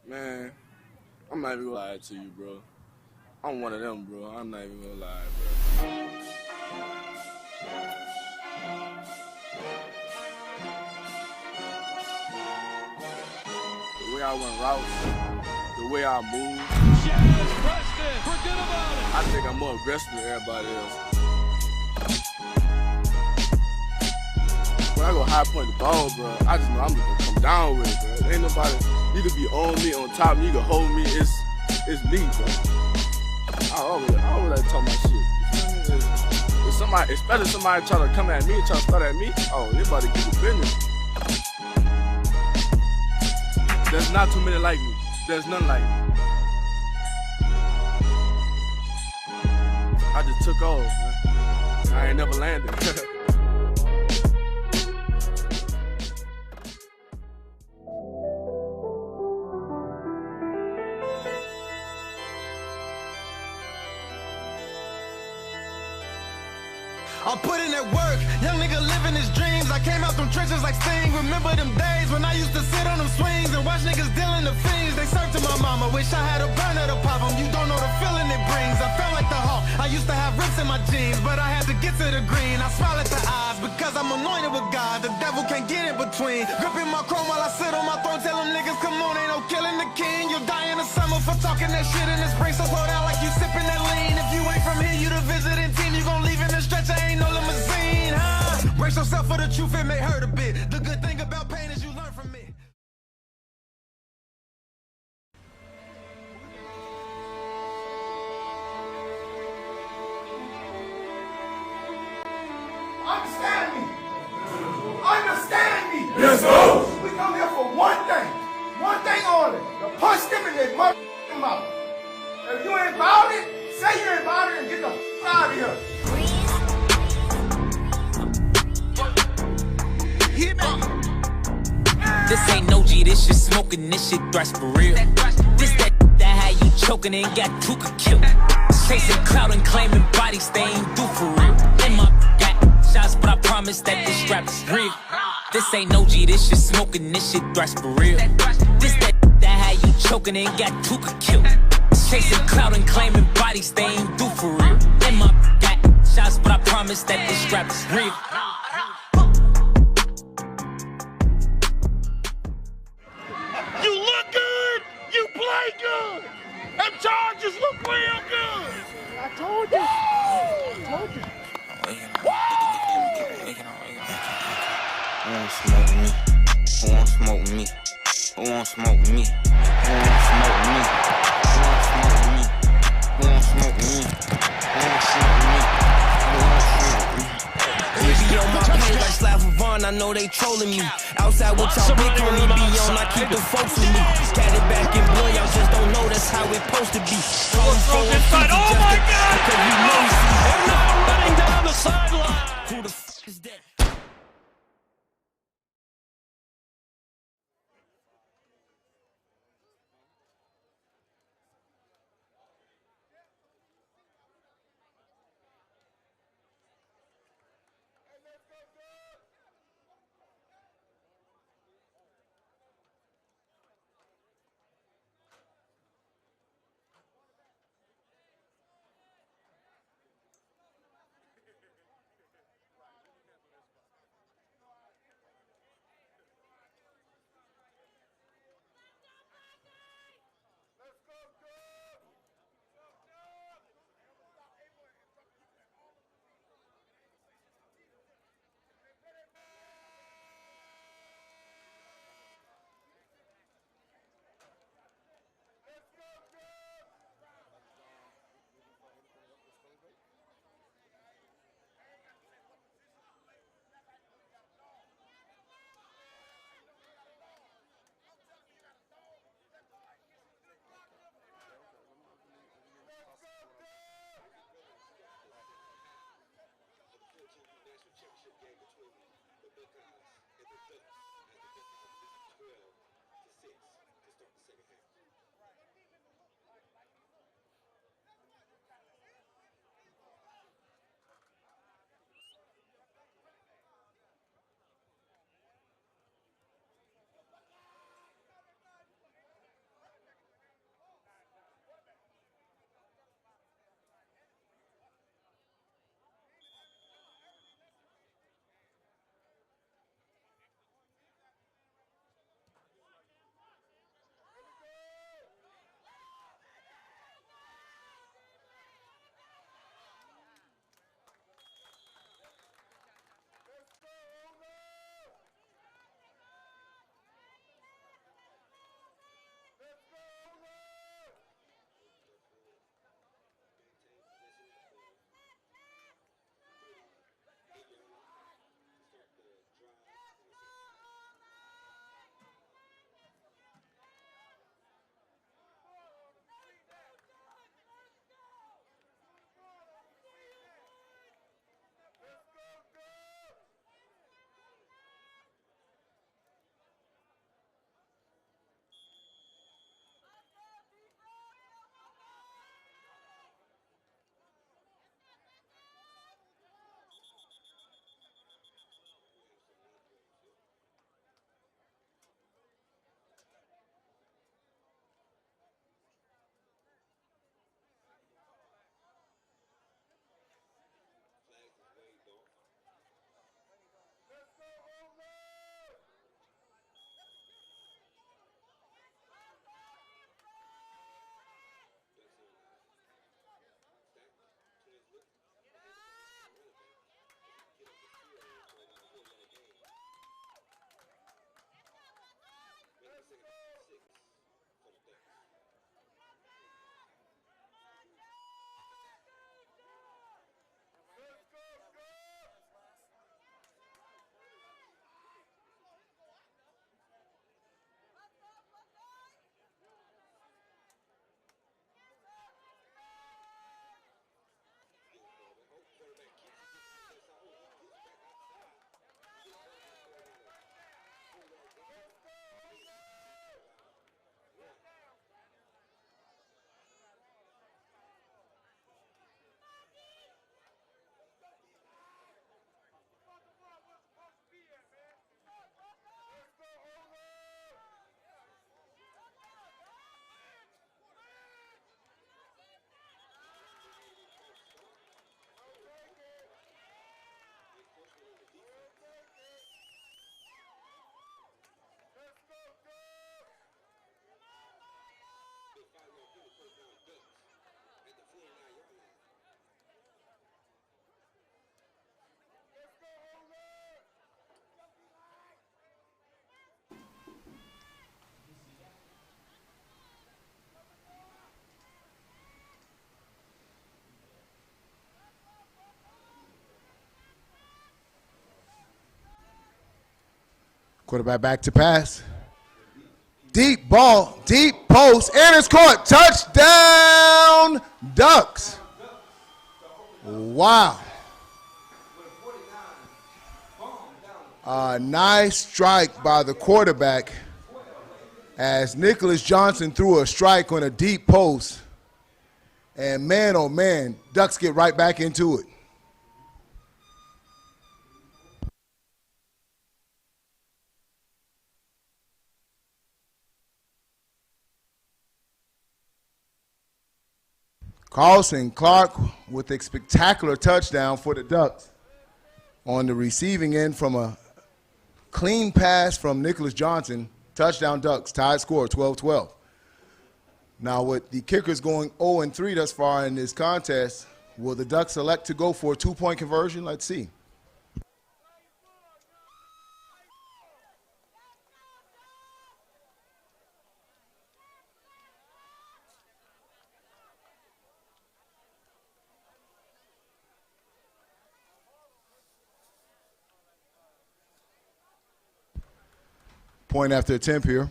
Man, I'm not even gonna lie to you, bro. I'm one of them, bro. I'm not even gonna lie, bro. The way I I run routes, the way I move. Jazz Preston, forget about it. I think I'm more aggressive than everybody else. When I go high point the ball, bro, I just know I'm just gonna come down with it, bro. Ain't nobody, you can be on me, on top of me, you can hold me, it's me, bro. I always like to talk my shit. You feel me? If somebody, especially somebody try to come at me and try to start at me, oh, you about to get the business. There's not too many like me. There's none like me. I just took off, man. I ain't never landed. I'm putting that work, young nigga living his dreams. I came out them trenches like Sting. Remember them days when I used to sit on them swings and watch niggas dealing the fiends. They served to my mama, wish I had a burner to pop them. You don't know the feeling it brings. I felt like the Hawk. I used to have rips in my jeans, but I had to get to the green. I smile at the eyes because I'm anointed with God. The devil can't get in between. Gripping my chrome while I sit on my throne. Tell them niggas, come on, ain't no killing the king. You'll die in the summer for talking that shit in the spring. So slow down like you sipping that lean. If you ain't from here, you the visiting team. You gon' leave in the stretcher, ain't no limousine, huh? Brace yourself for the truth, it may hurt a bit. The good thing about pain is you learn from it. Understand me. Understand me. Yes, sir. We come here for one thing only. To punch them in their motherfucking mouth. If you ain't about it, say you ain't about it and get the f out of here. This ain't no G, this shit smoking, this shit thrash for real. This that how you choking and got Tuka killed. Chasing clout and claiming bodies, they ain't do for real. And my got shots, but I promise that this strap is real. This ain't no G, this shit smoking, this shit thrash for real. This that how you choking and got Tuka killed. Chasing clout and claiming bodies, they ain't do for real. And my got shots, but I promise that this strap is real. You look good, you play good, and Chargers look real good. I told you. Who won't smoke me? Who won't smoke me? Who won't smoke me? Who won't smoke me? Who won't smoke me? Who won't smoke me? Who won't smoke me? Who won't smoke me? Be on my page like Slav Vaughn, I know they trolling me. Outside with y'all big homie be on, I keep the folks with me. Cat it back in blood, y'all just don't know that's how it's supposed to be. Inside. Oh my God! And now running down the sideline. Who the f is that? Quarterback back to pass. Deep ball, deep post, and it's caught. Touchdown, Ducks. Wow. A nice strike by the quarterback as Nicholas Johnson threw a strike on a deep post. And man, oh man, Ducks get right back into it. Carlson Clark with a spectacular touchdown for the Ducks on the receiving end from a clean pass from Nicholas Johnson. Touchdown Ducks, tied score 12-12. Now with the kickers going 0-3 thus far in this contest, will the Ducks elect to go for a 2-point conversion? Let's see. Point after attempt here.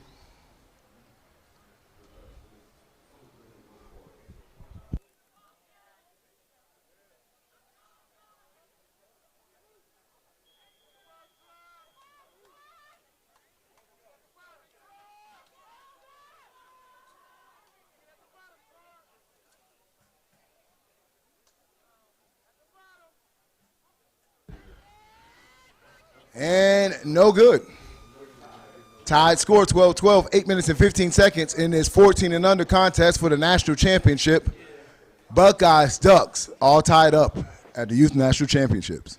And no good. Tied score 12-12, 8 minutes and 15 seconds in this 14 and under contest for the national championship. Buckeyes, Ducks, all tied up at the Youth National Championships.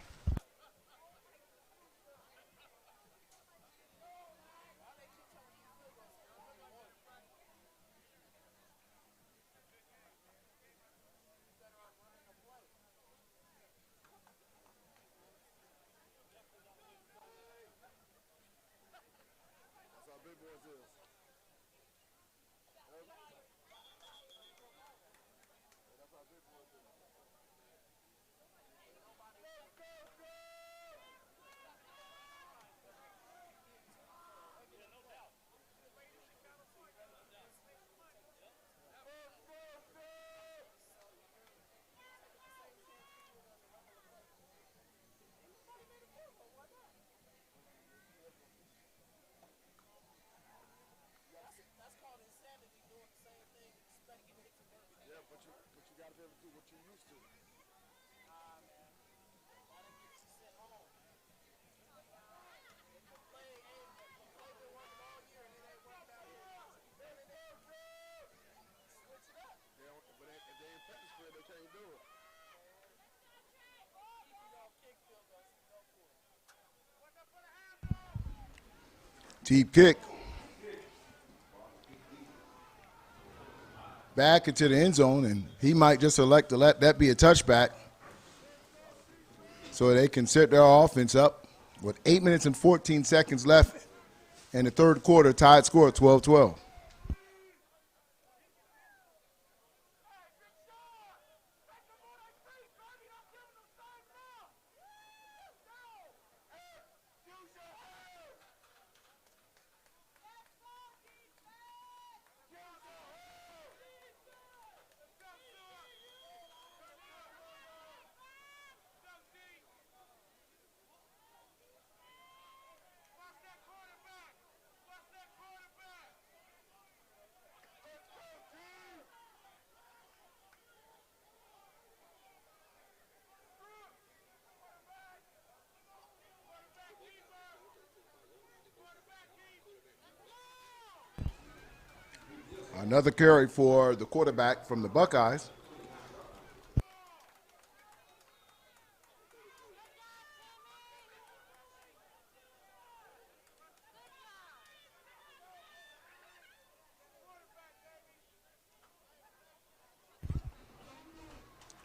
Deep kick. Back into the end zone, and he might just elect to let that be a touchback so they can set their offense up with 8 minutes and 14 seconds left in the third quarter, tied score 12-12. Another carry for the quarterback from the Buckeyes.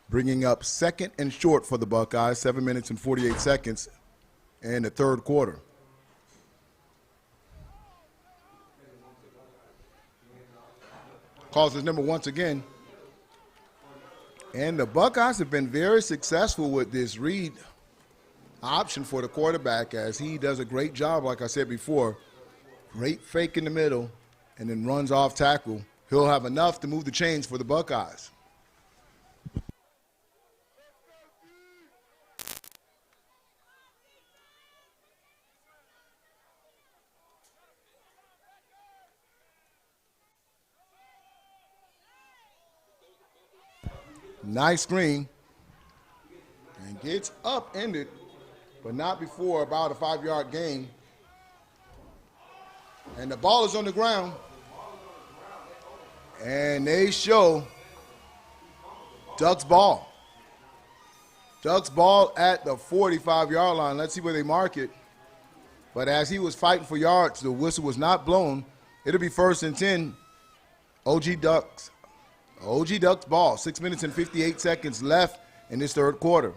Bringing up second and short for the Buckeyes, 7 minutes and 48 seconds in the third quarter. Calls his number once again. And the Buckeyes have been very successful with this read option for the quarterback as he does a great job, like I said before. Great fake in the middle and then runs off tackle. He'll have enough to move the chains for the Buckeyes. Nice screen. And gets upended, but not before about a 5-yard gain. And the ball is on the ground. And they show Ducks ball. Ducks ball at the 45-yard line. Let's see where they mark it. But as he was fighting for yards, the whistle was not blown. It'll be 1st and 10. OG Ducks. OG Ducks ball. 6 minutes and 58 seconds left in this third quarter.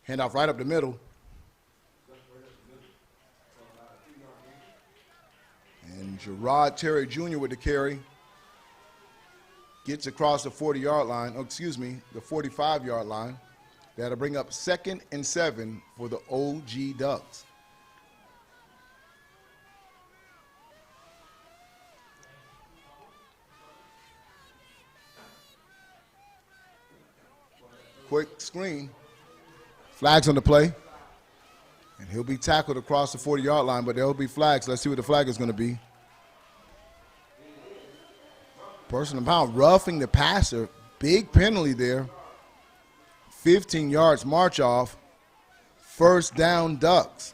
Handoff right up the middle. And Gerard Terry Jr. with the carry. Gets across the 40-yard line, the 45-yard line. That'll bring up 2nd and 7 for the OG Ducks. Quick screen. Flags on the play. And he'll be tackled across the 40-yard line, but there'll be flags. Let's see what the flag is going to be. Personal foul, roughing the passer. Big penalty there. 15 yards march off. 1st down Ducks.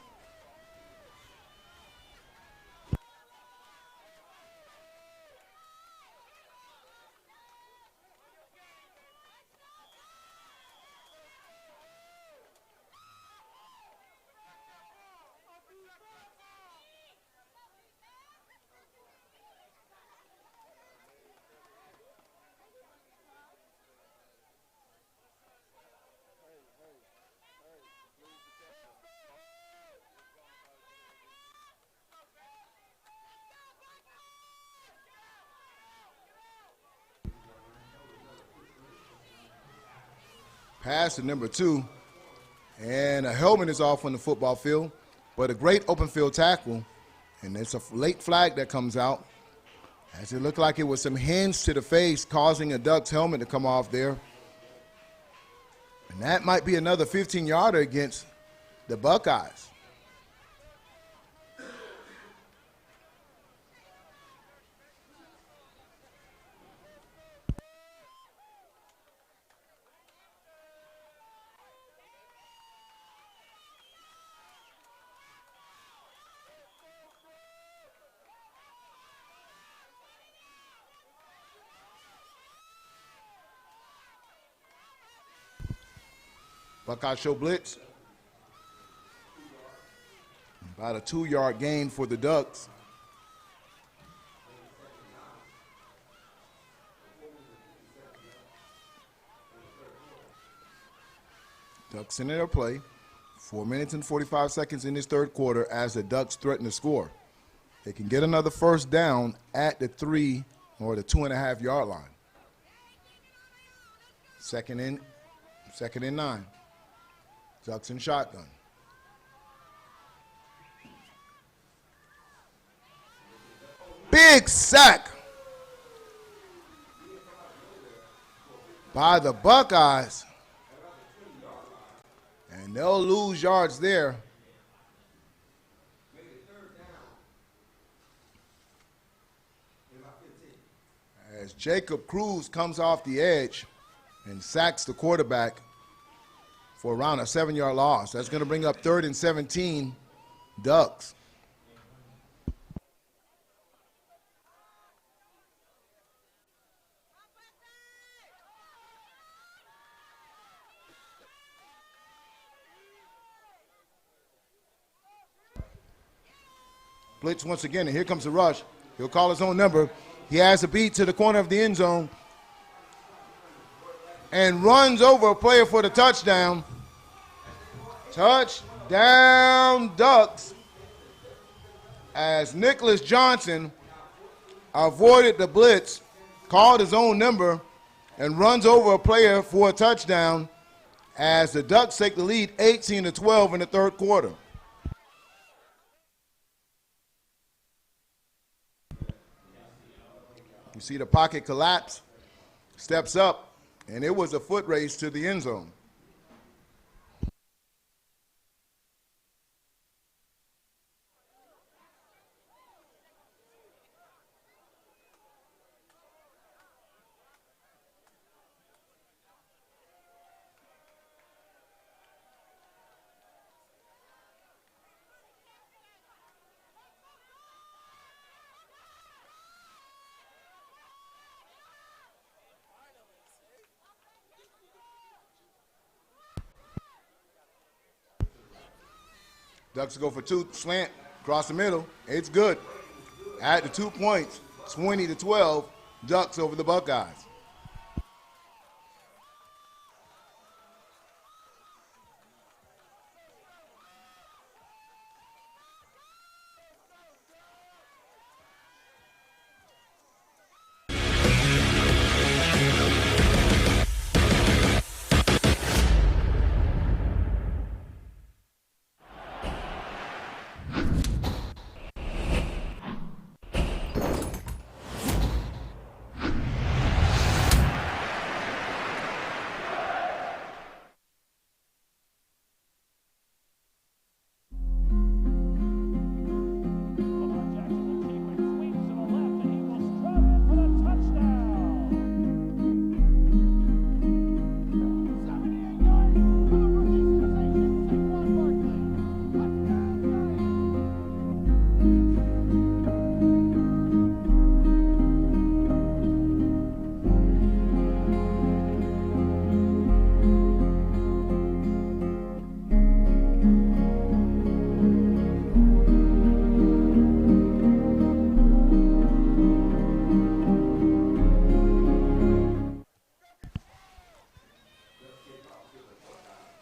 Pass to number 2. And a helmet is off on the football field, but a great open field tackle. And it's a late flag that comes out, as it looked like it was some hands to the face causing a Ducks helmet to come off there. And that might be another 15-yarder against the Buckeyes. Buckeye show blitz. About a 2-yard gain for the Ducks. Ducks in their play. 4 minutes and 45 seconds in this third quarter as the Ducks threaten to score. They can get another 1st down at the 3 or the 2.5-yard line. Second and 9. Ducks in shotgun. Big sack by the Buckeyes. And they'll lose yards there. As Jacob Cruz comes off the edge and sacks the quarterback for around a 7-yard loss. That's going to bring up 3rd and 17, Ducks. Blitz once again, and here comes the rush. He'll call his own number. He has a beat to the corner of the end zone. and runs over a player for the touchdown. Touchdown Ducks, as Nicholas Johnson avoided the blitz, called his own number, and runs over a player for a touchdown as the Ducks take the lead 18-12 in the third quarter. You see the pocket collapse, steps up, and it was a foot race to the end zone. Ducks go for two, slant, across the middle. It's good. At the 2 points, 20-12, Ducks over the Buckeyes.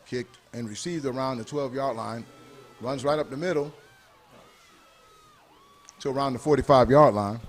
Kicked and received around the 12-yard line. Runs right up the middle to around the 45-yard line.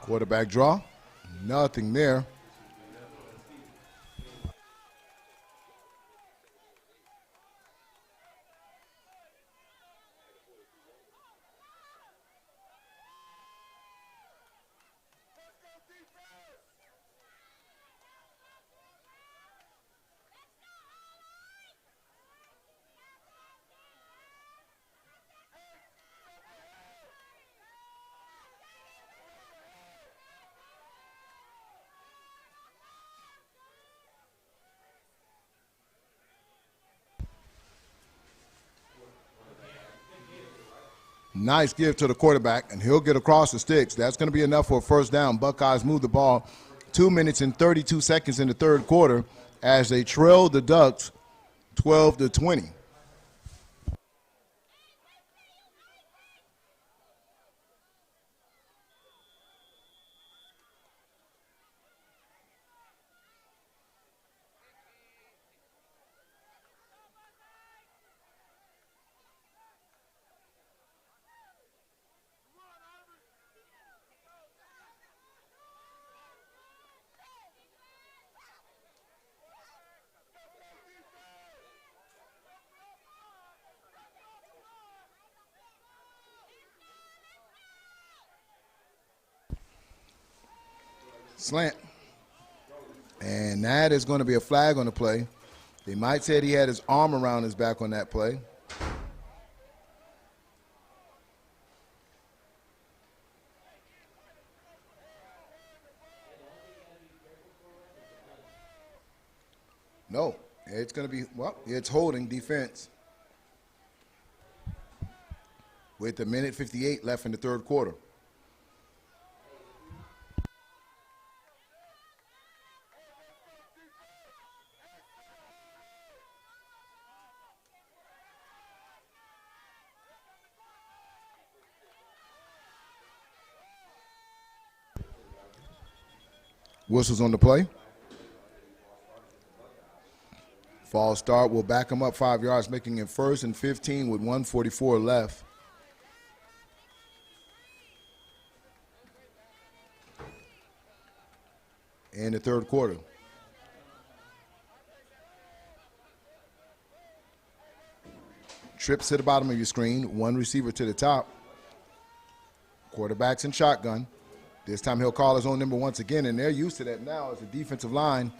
Quarterback draw, nothing there. Nice give to the quarterback, and he'll get across the sticks. That's going to be enough for a first down. Buckeyes move the ball 2 minutes and 32 seconds in the third quarter as they trail the Ducks 12-20. Slant. And that is going to be a flag on the play. They might say he had his arm around his back on that play. No, it's going to be, well, it's holding defense with a minute 58 left in the third quarter. Whistles on the play. False start will back him up 5 yards, making it 1st and 15 with 1:44 left. In the third quarter. Trips to the bottom of your screen, one receiver to the top. Quarterback's in shotgun. This time he'll call his own number once again, and they're used to that now as the defensive line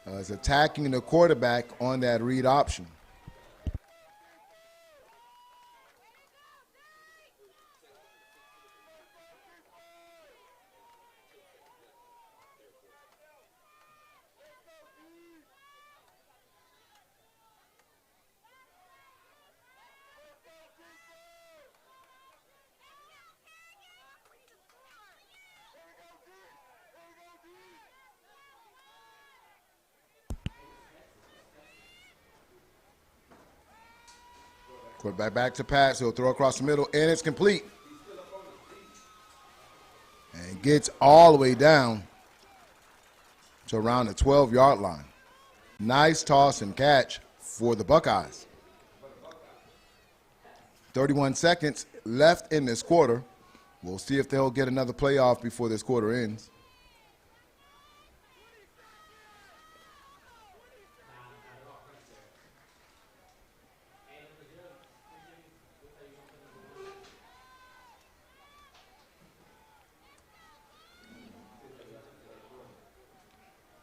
is attacking the quarterback on that read option. Quarterback back to pass. He'll throw across the middle, and it's complete. And gets all the way down to around the 12-yard line. Nice toss and catch for the Buckeyes. 31 seconds left in this quarter. We'll see if they'll get another playoff before this quarter ends.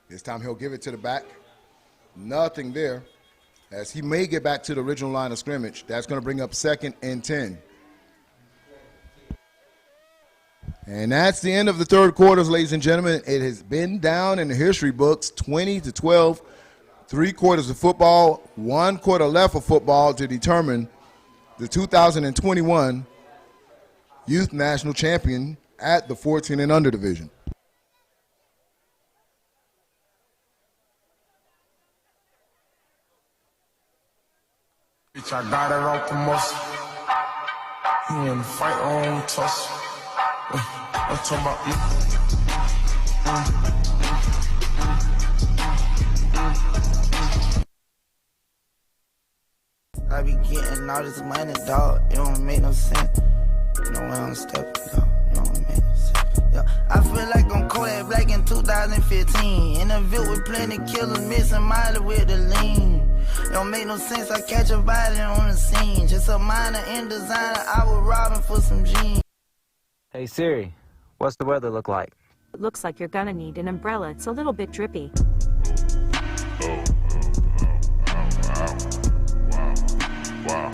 This time he'll give it to the back. Nothing there, as he may get back to the original line of scrimmage. That's going to bring up 2nd and 10. And that's the end of the third quarters, ladies and gentlemen. It has been down in the history books, 20-12, 3 quarters of football, 1 quarter left of football to determine the 2021 Youth National Champion at the 14 and under division. Bitch, I got it off the muscle. You wanna fight on tussle. I'm talking about I be getting all this money, dog. It don't make no sense. You know when I'm stepping, dog. It don't make no sense. Yo, I feel like I'm Kodak Black in 2015. In a Ville with plenty killers, missing Miley with the lean. It don't make no sense, I catch a body on the scene. Just a minor in designer, I was robbing for some jeans. Hey Siri, what's the weather look like? It looks like you're gonna need an umbrella. It's a little bit drippy. Wow.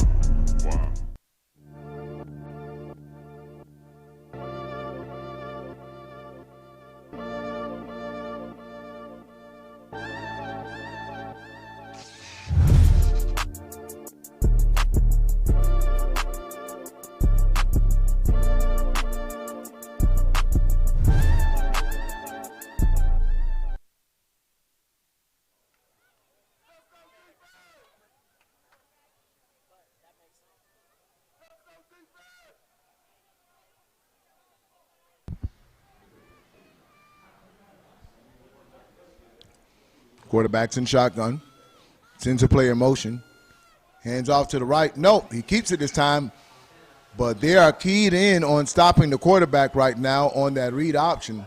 Quarterback's in shotgun. Sends a player in motion. Hands off to the right. No, he keeps it this time. But they are keyed in on stopping the quarterback right now on that read option.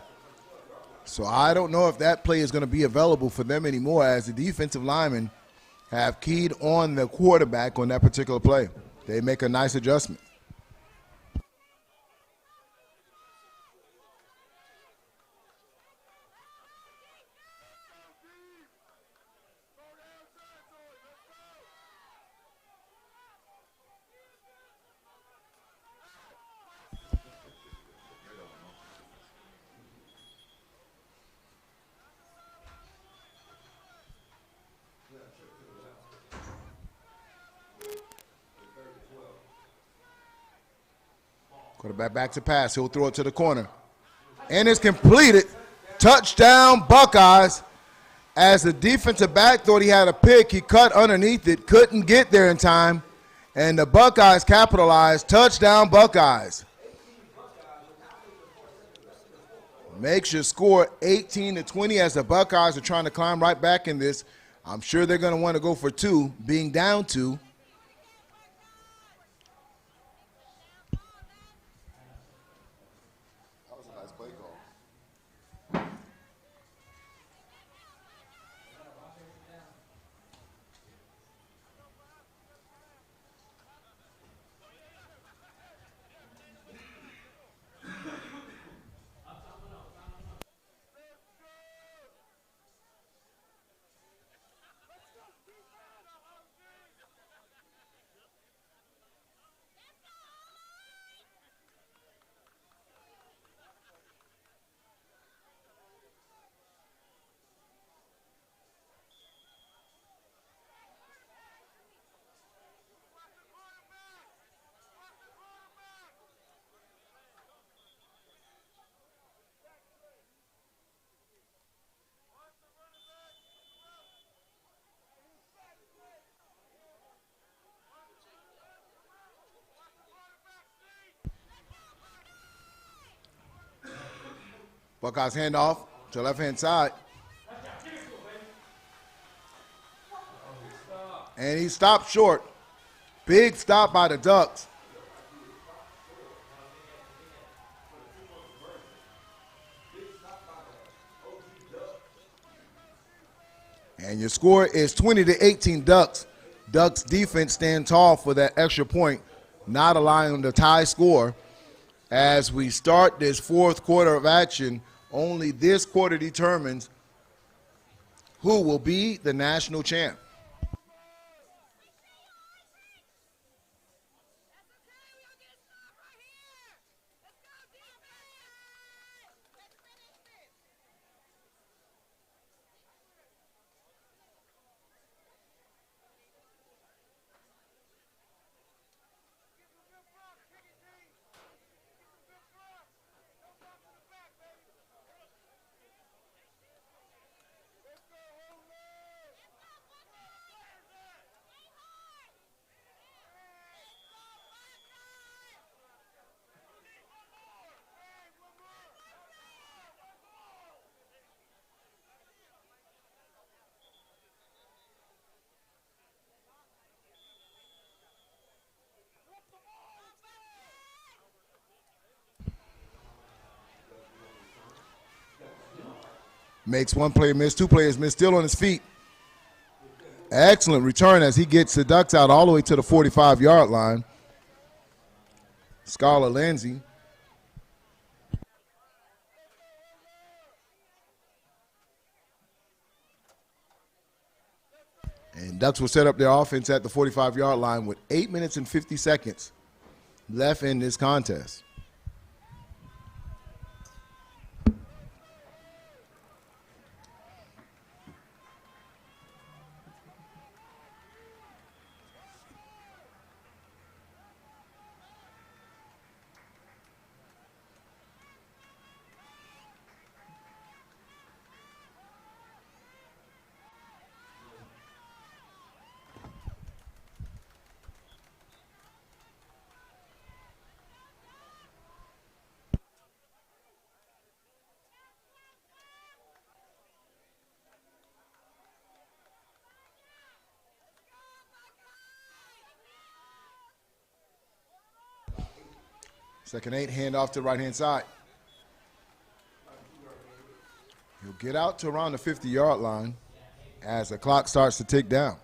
So I don't know if that play is going to be available for them anymore, as the defensive linemen have keyed on the quarterback on that particular play. They make a nice adjustment. Quarterback back to pass. He'll throw it to the corner. And it's completed. Touchdown, Buckeyes. As the defensive back thought he had a pick, he cut underneath it, couldn't get there in time, and the Buckeyes capitalized. Touchdown, Buckeyes. Makes your score 18-20 as the Buckeyes are trying to climb right back in this. I'm sure they're going to want to go for two, being down two. Buckeyes handoff to left-hand side. And he stopped short. Big stop by the Ducks. And your score is 20-18 Ducks. Ducks defense stand tall for that extra point, not allowing the tie score. As we start this fourth quarter of action, only this quarter determines who will be the national champ. Makes one player miss, two players miss, still on his feet. Excellent return as he gets the Ducks out all the way to the 45-yard line. Scarlett Lindsay. And Ducks will set up their offense at the 45-yard line with 8 minutes and 50 seconds left in this contest. Second 8, handoff to the right-hand side. He'll get out to around the 50-yard line as the clock starts to tick down.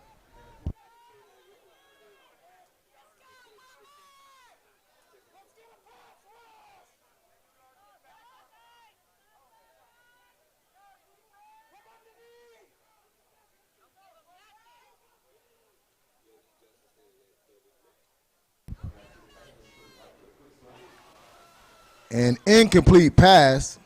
An incomplete pass.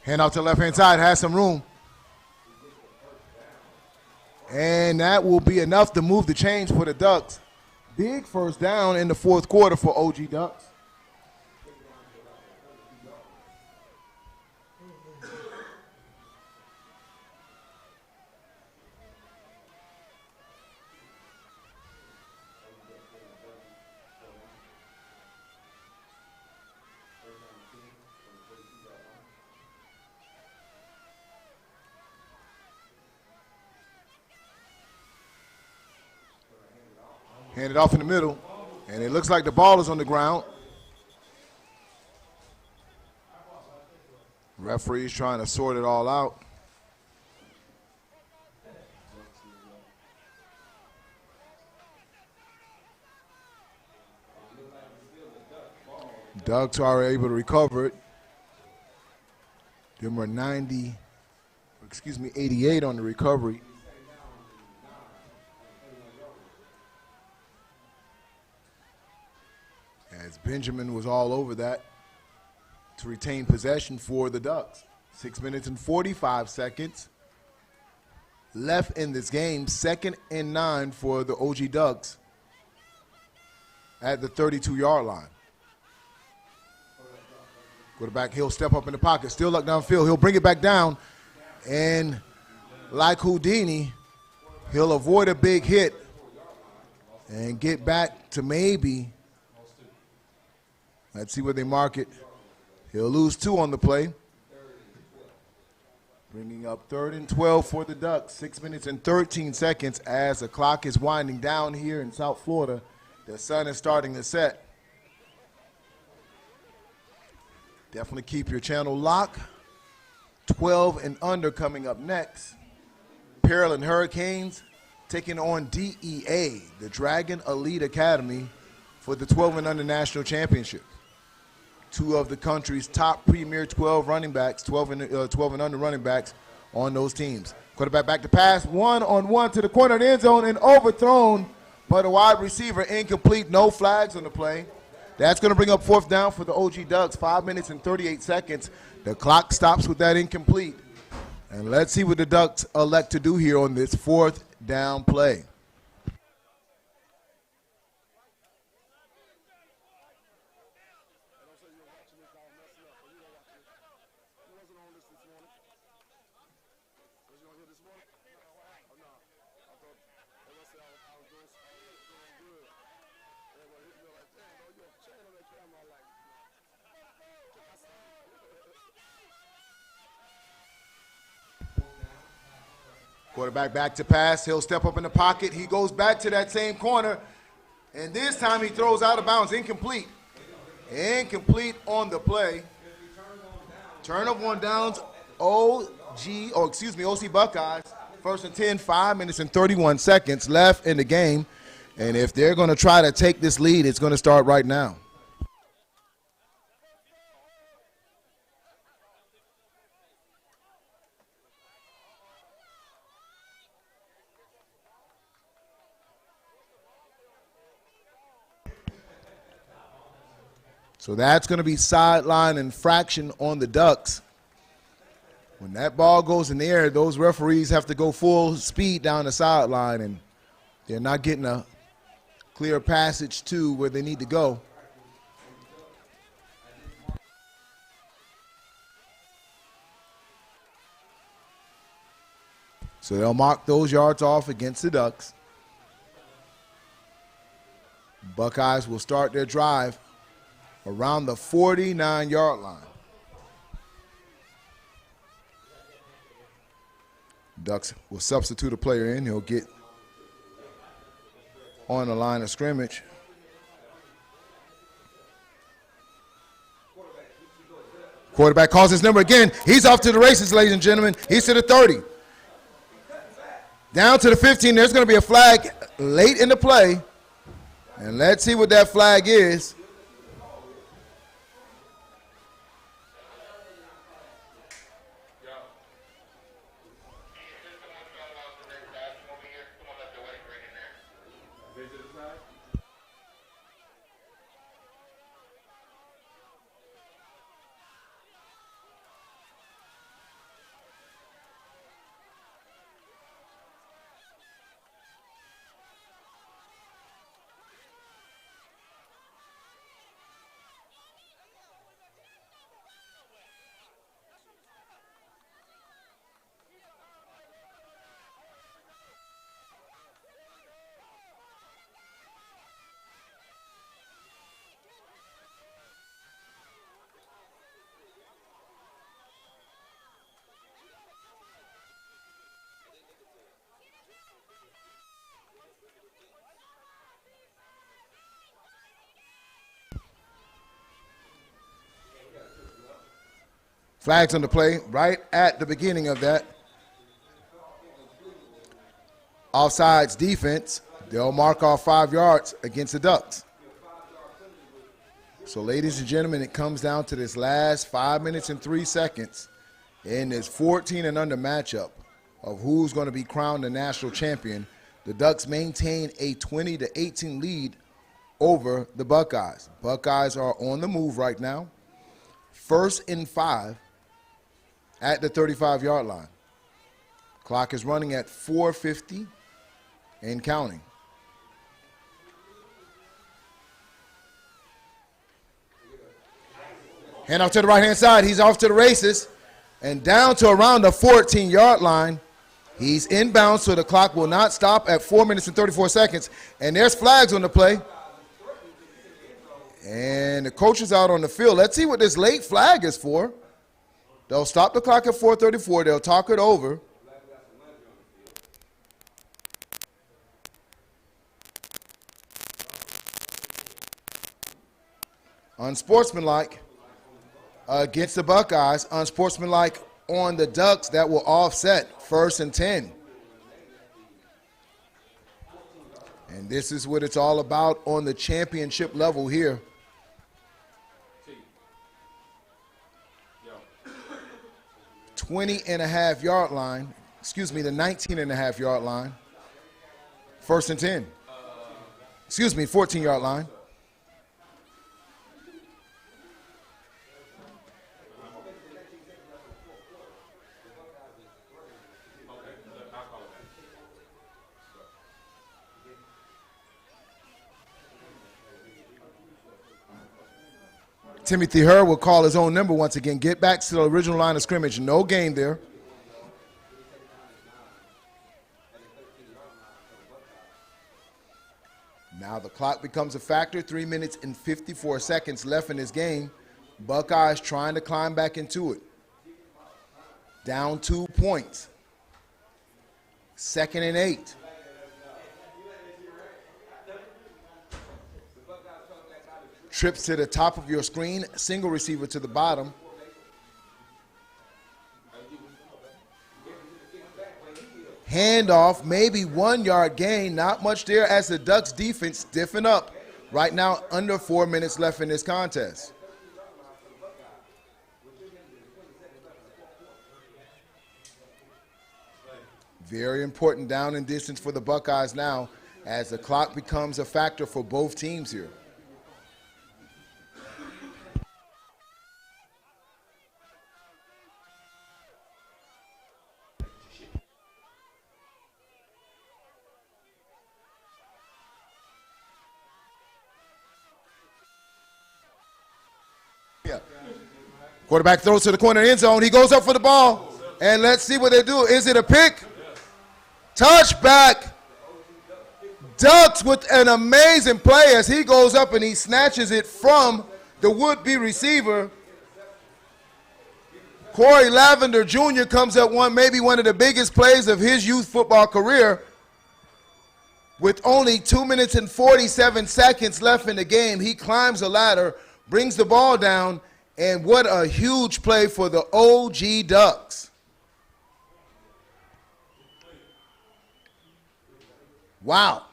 Hand out to the left-hand side, has some room. And that will be enough to move the chains for the Ducks. Big first down in the fourth quarter for OG Ducks. Hand it off in the middle, and it looks like the ball is on the ground. Referee's trying to sort it all out. Ducks are able to recover it. Them are 88 on the recovery. As Benjamin was all over that to retain possession for the Ducks. 6 minutes and 45 seconds left in this game. 2nd and 9 for the OG Ducks at the 32-yard line. Quarterback, he'll step up in the pocket, still look downfield. He'll bring it back down, and like Houdini, he'll avoid a big hit and get back to maybe. Let's see where they mark it. He'll lose 2 on the play. Bringing up 3rd and 12 for the Ducks. 6 minutes and 13 seconds as the clock is winding down here in South Florida. The sun is starting to set. Definitely keep your channel locked. 12 and under coming up next. Pearland Hurricanes taking on DEA, the Dragon Elite Academy, for the 12 and under national championship. 2 of the country's top premier 12 running backs, 12 and under running backs on those teams. Quarterback back to pass, 1-on-1 to the corner of the end zone and overthrown by the wide receiver, incomplete, no flags on the play. That's going to bring up 4th down for the OG Ducks, 5 minutes and 38 seconds. The clock stops with that incomplete. And let's see what the Ducks elect to do here on this 4th down play. Quarterback back to pass. He'll step up in the pocket. He goes back to that same corner, and this time he throws out of bounds. Incomplete. Incomplete on the play. Turn of 1 downs. OC Buckeyes. 1st and 10, 5 minutes and 31 seconds left in the game. And if they're going to try to take this lead, it's going to start right now. So that's going to be sideline infraction on the Ducks. When that ball goes in the air, those referees have to go full speed down the sideline, and they're not getting a clear passage to where they need to go. So they'll mark those yards off against the Ducks. Buckeyes will start their drive around the 49-yard line. Ducks will substitute a player in. He'll get on the line of scrimmage. Quarterback calls his number again. He's off to the races, ladies and gentlemen. He's to the 30. Down to the 15. There's going to be a flag late in the play. And let's see what that flag is. Flags on the play right at the beginning of that. Offsides defense. They'll mark off 5 yards against the Ducks. So, ladies and gentlemen, it comes down to this last 5 minutes and 3 seconds in this 14 and under matchup of who's going to be crowned the national champion. The Ducks maintain a 20-18 lead over the Buckeyes. Buckeyes are on the move right now. 1st and 5 at the 35-yard line. Clock is running at 4:50 and counting. Hand off to the right-hand side. He's off to the races. And down to around the 14-yard line. He's inbound, so the clock will not stop at 4 minutes and 34 seconds. And there's flags on the play. And the coach is out on the field. Let's see what this late flag is for. They'll stop the clock at 4:34. They'll talk it over. Unsportsmanlike against the Buckeyes. Unsportsmanlike on the Ducks. That will offset 1st and 10. And this is what it's all about on the championship level here. 20.5-yard line. Excuse me, the 19.5-yard line. 1st and 10. Excuse me, 14-yard line. Timothy Herr will call his own number once again. Get back to the original line of scrimmage. No gain there. Now the clock becomes a factor. 3 minutes and 54 seconds left in this game. Buckeyes trying to climb back into it. Down 2 points. 2nd and 8. Trips to the top of your screen, single receiver to the bottom. Handoff, maybe 1 yard gain, not much there as the Ducks defense stiffen up. Right now, under 4 minutes left in this contest. Very important down and distance for the Buckeyes now as the clock becomes a factor for both teams here. Quarterback throws to the corner end zone. He goes up for the ball. And let's see what they do. Is it a pick? Touchback. Ducks with an amazing play as he goes up and he snatches it from the would-be receiver. Corey Lavender Jr. comes up maybe one of the biggest plays of his youth football career. With only 2 minutes and 47 seconds left in the game, he climbs the ladder, brings the ball down, And what a huge play for the OG Ducks. Wow.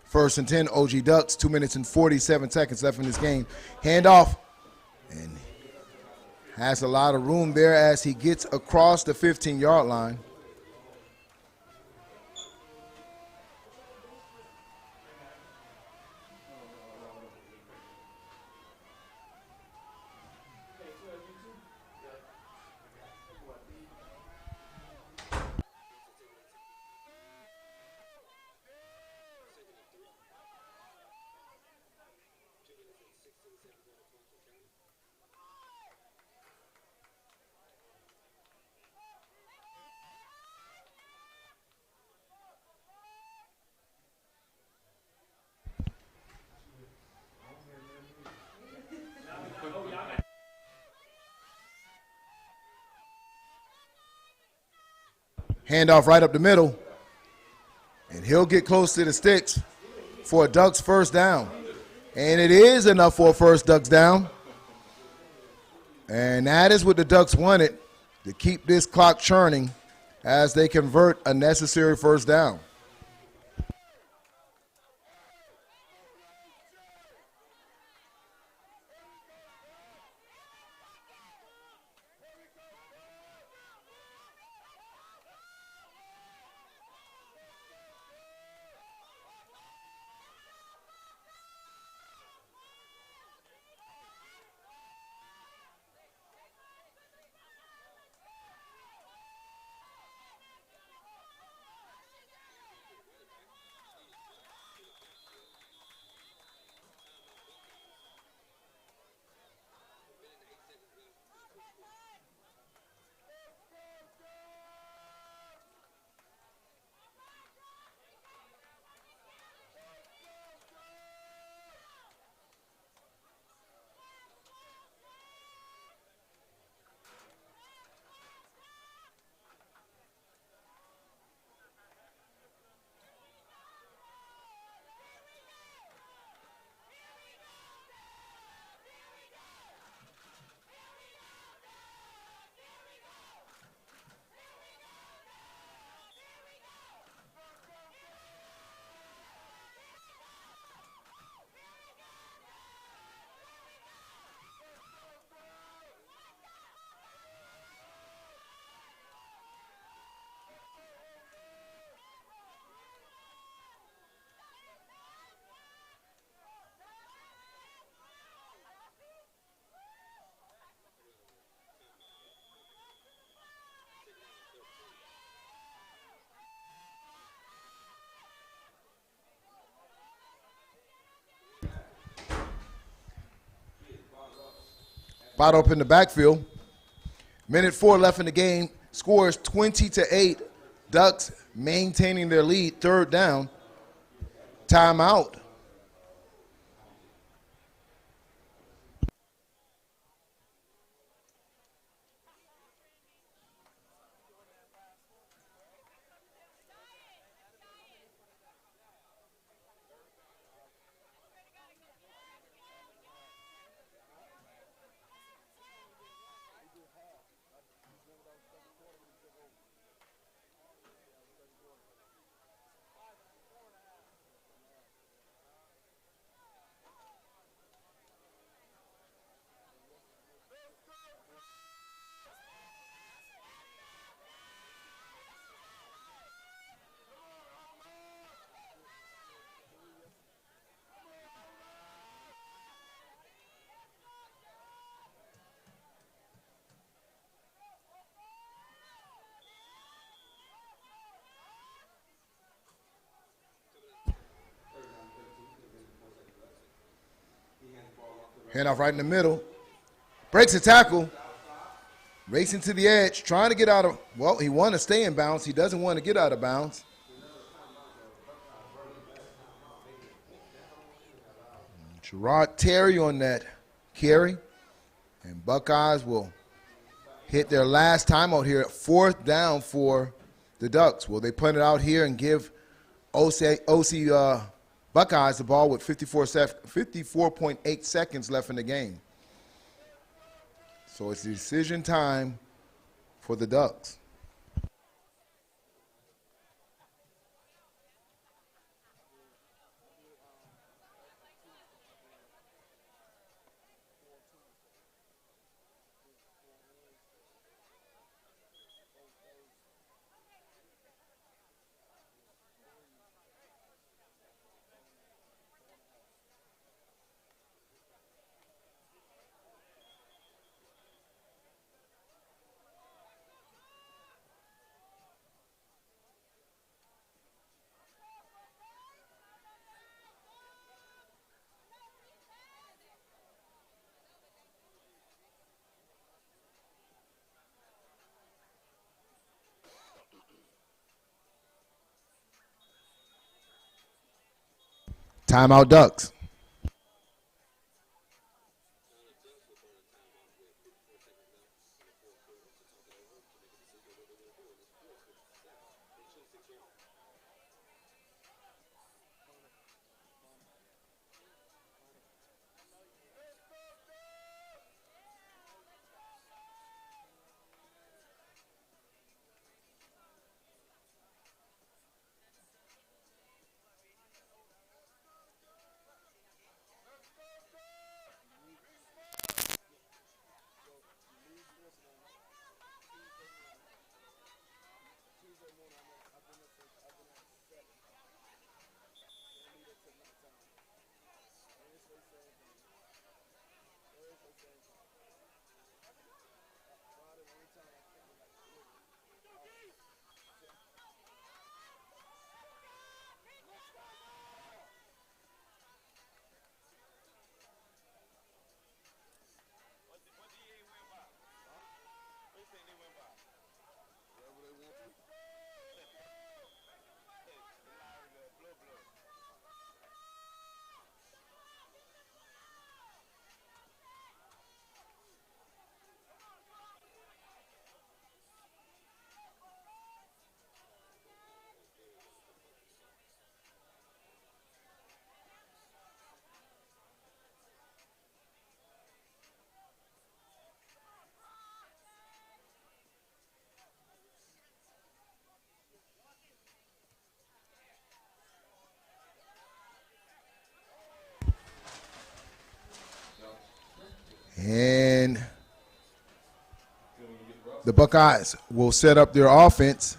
First and 10, OG Ducks, 2 minutes and 47 seconds left in this game. Handoff, and has a lot of room there as he gets across the 15-yard line. Handoff right up the middle. And he'll get close to the sticks for a Ducks first down. And it is enough for a first Ducks down. And that is what the Ducks wanted, to keep this clock churning as they convert a necessary first down. Spot up in the backfield. Minute 4 left in the game. Scores 20-8. Ducks maintaining their lead. Third down. Timeout. Handoff right in the middle. Breaks a tackle. Racing to the edge, trying to get out of, well, he wanted to stay in bounds. He doesn't want to get out of bounds. Gerard Terry on that carry. And Buckeyes will hit their last timeout here at 4th down for the Ducks. Will they punt it out here and give OC Buckeyes the ball with 54.8 seconds left in the game? So it's decision time for the Ducks. Timeout Ducks. And the Buckeyes will set up their offense.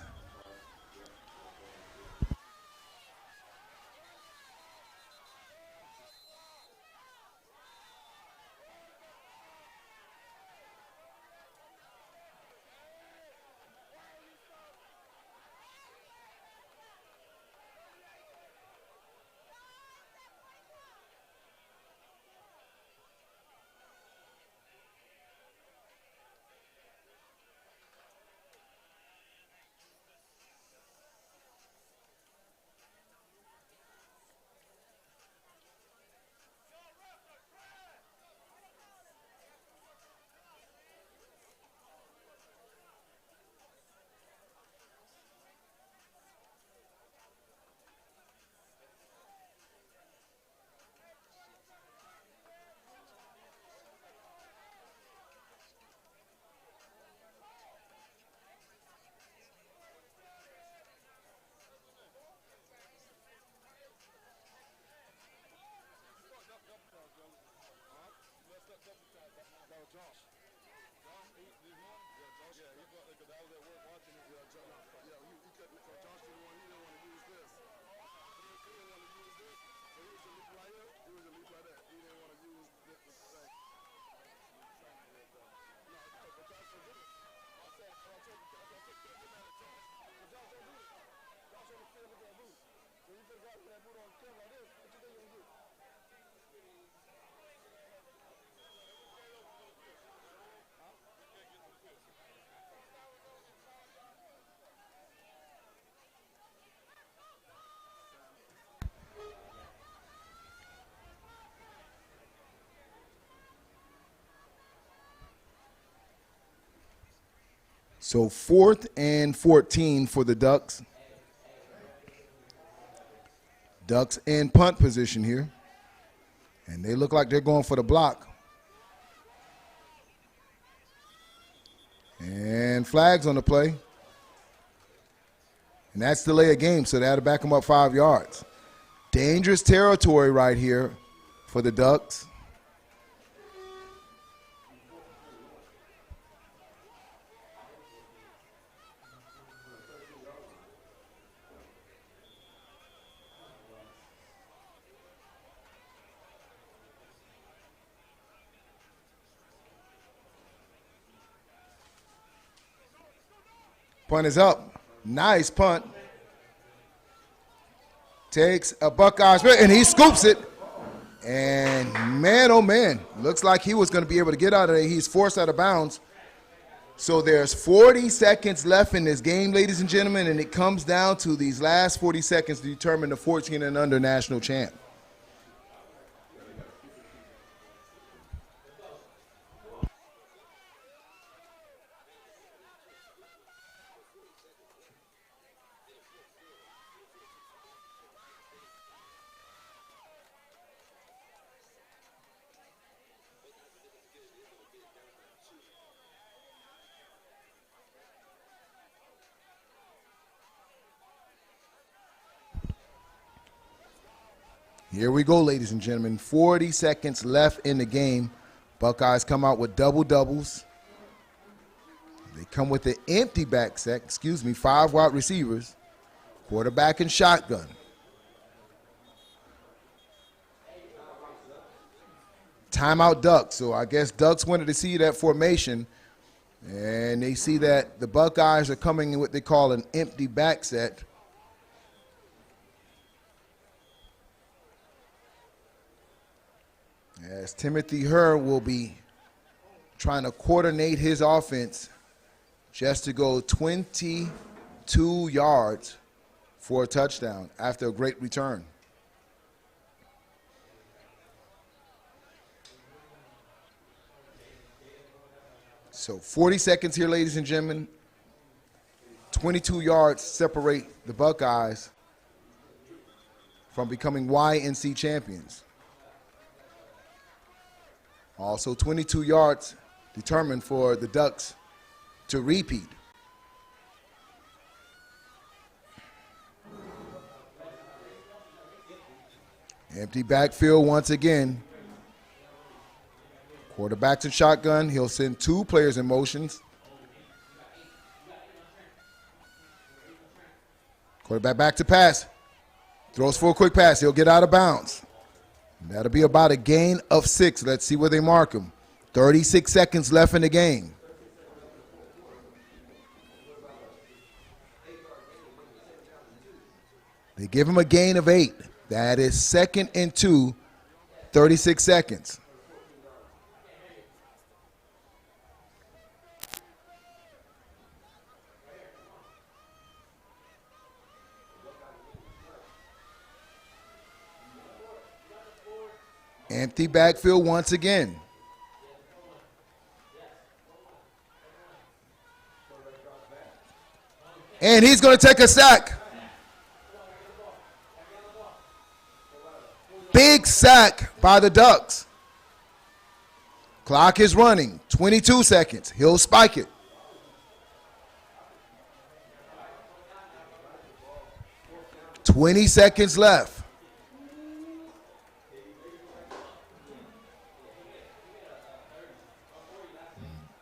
So 4th and 14 for the Ducks. Ducks in punt position here. And they look like they're going for the block. And flags on the play. And that's delay of game, so they had to back them up 5 yards. Dangerous territory right here for the Ducks. Punt is up. Nice punt. Takes a Buckeyes, and he scoops it. And man, oh man, looks like he was going to be able to get out of there. He's forced out of bounds. So there's 40 seconds left in this game, ladies and gentlemen, and it comes down to these last 40 seconds to determine the 14 and under national champ. Here we go, ladies and gentlemen. 40 seconds left in the game. Buckeyes come out with double doubles. They come with the empty back set, 5 wide receivers, quarterback and shotgun. Timeout Ducks. So I guess Ducks wanted to see that formation, and they see that the Buckeyes are coming in what they call an empty back set. As Timothy Herr will be trying to coordinate his offense just to go 22 yards for a touchdown after a great return. So 40 seconds here, ladies and gentlemen. 22 yards separate the Buckeyes from becoming YNC champions. Also 22 yards determined for the Ducks to repeat. Empty backfield once again. Quarterback's in shotgun. He'll send 2 players in motions. Quarterback back to pass. Throws for a quick pass. He'll get out of bounds. That'll be about a gain of 6. Let's see where they mark him. 36 seconds left in the game. They give him a gain of 8. That is 2nd and 2, 36 seconds. Empty backfield once again. And he's going to take a sack. Big sack by the Ducks. Clock is running. 22 seconds. He'll spike it. $20 seconds left.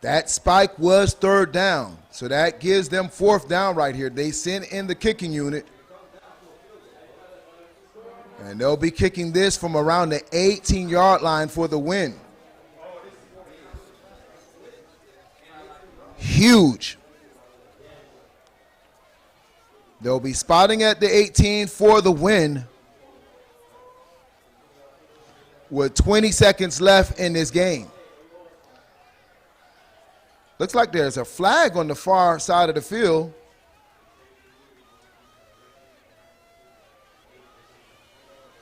That spike was 3rd down, so that gives them 4th down right here. They send in the kicking unit, and they'll be kicking this from around the 18-yard line for the win. Huge. They'll be spotting at the 18 for the win with 20 seconds left in this game. Looks like there's a flag on the far side of the field.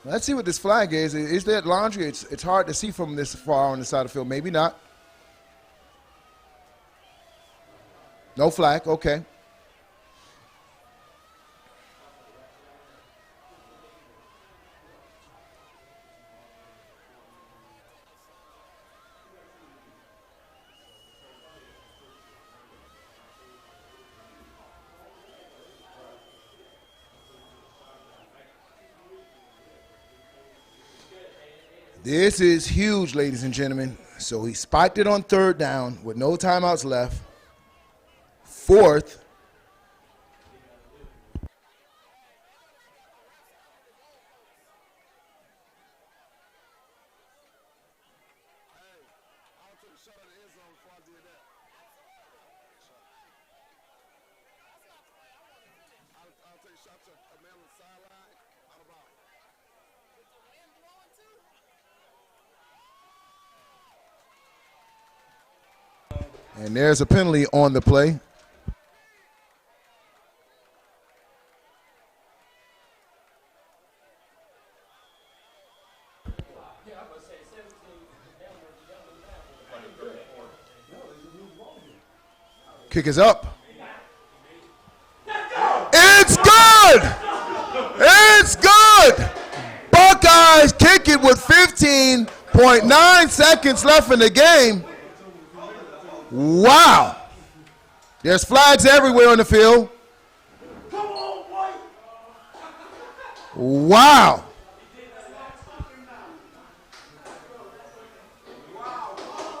Let's see what this flag is. Is that laundry? It's hard to see from this far on the side of the field. Maybe not. No flag, okay. This is huge, ladies and gentlemen. So he spiked it on third down with no timeouts left. Fourth. And there's a penalty on the play. Kick is up. It's good! It's good! Buckeyes kick it with 15.9 seconds left in the game. Wow. There's flags everywhere on the field. Wow.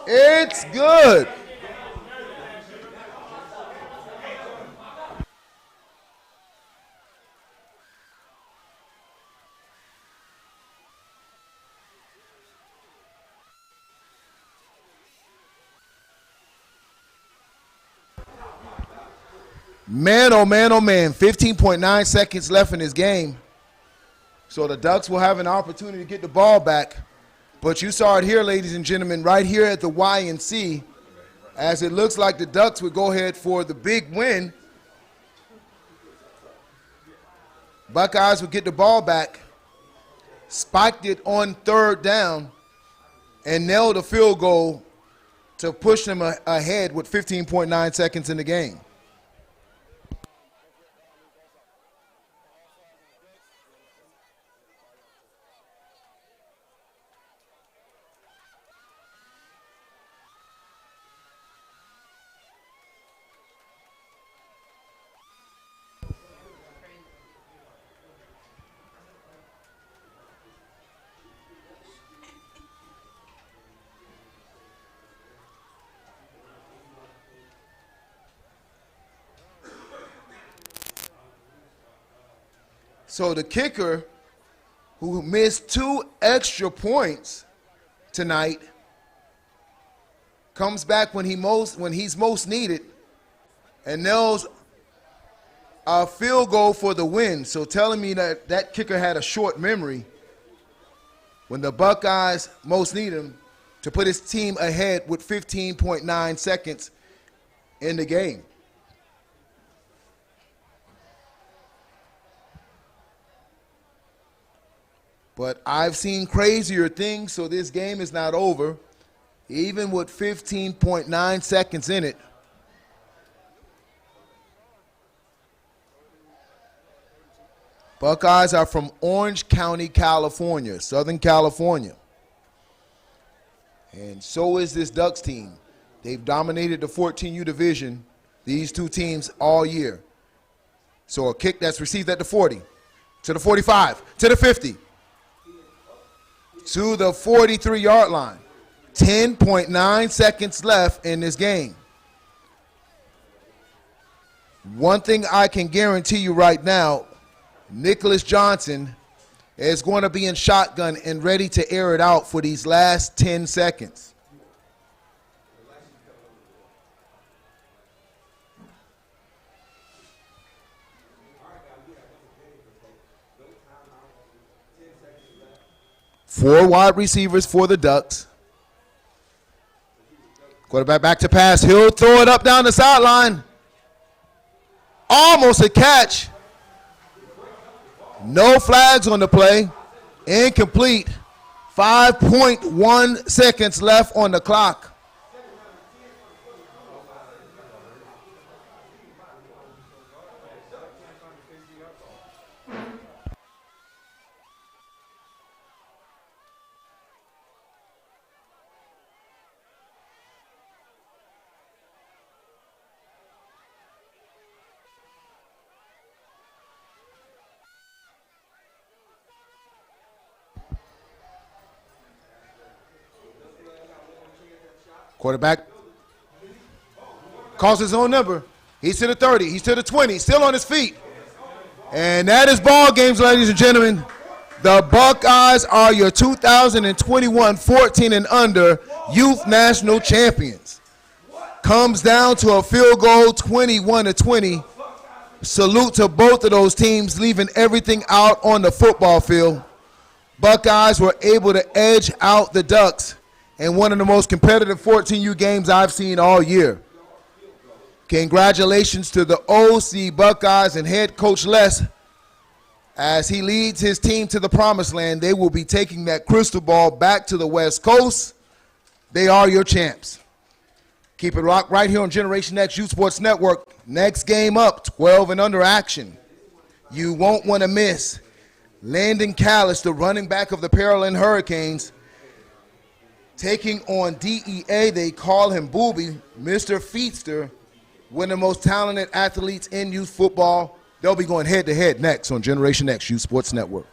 It's good. Man, oh man, oh man, 15.9 seconds left in this game. So the Ducks will have an opportunity to get the ball back. But you saw it here, ladies and gentlemen, right here at the Y&C, as it looks like the Ducks would go ahead for the big win. Buckeyes would get the ball back, spiked it on third down, and nailed a field goal to push them ahead with 15.9 seconds in the game. So the kicker, who missed 2 extra points tonight, comes back when he's most needed and nails a field goal for the win. So telling me that that kicker had a short memory when the Buckeyes most need him to put his team ahead with 15.9 seconds in the game. But I've seen crazier things, so this game is not over. Even with 15.9 seconds in it. Buckeyes are from Orange County, California, Southern California. And so is this Ducks team. They've dominated the 14U division, these two teams, all year. So a kick that's received at the 40, to the 45, to the 50. To the 43-yard line. 10.9 seconds left in this game. One thing I can guarantee you right now, Nicholas Johnson is going to be in shotgun and ready to air it out for these last 10 seconds. Four wide receivers for the Ducks. Quarterback back to pass. He'll throw it up down the sideline. Almost a catch. No flags on the play. Incomplete. 5.1 seconds left on the clock. Quarterback calls his own number. He's to the 30. He's to the 20. Still on his feet. And that is ball games, ladies and gentlemen. The Buckeyes are your 2021 14 and under Youth National Champions. Comes down to a field goal, 21-20. Salute to both of those teams, leaving everything out on the football field. Buckeyes were able to edge out the Ducks in one of the most competitive 14U games I've seen all year. Congratulations to the OC Buckeyes and head coach Les. As he leads his team to the promised land, they will be taking that crystal ball back to the West Coast. They are your champs. Keep it rocked right here on Generation X Youth Sports Network. Next game up, 12 and under action. You won't want to miss Landon Callis, the running back of the Pearland Hurricanes, taking on DEA. They call him Booby, Mr. Feetster, one of the most talented athletes in youth football. They'll be going head-to-head next on Generation X Youth Sports Network.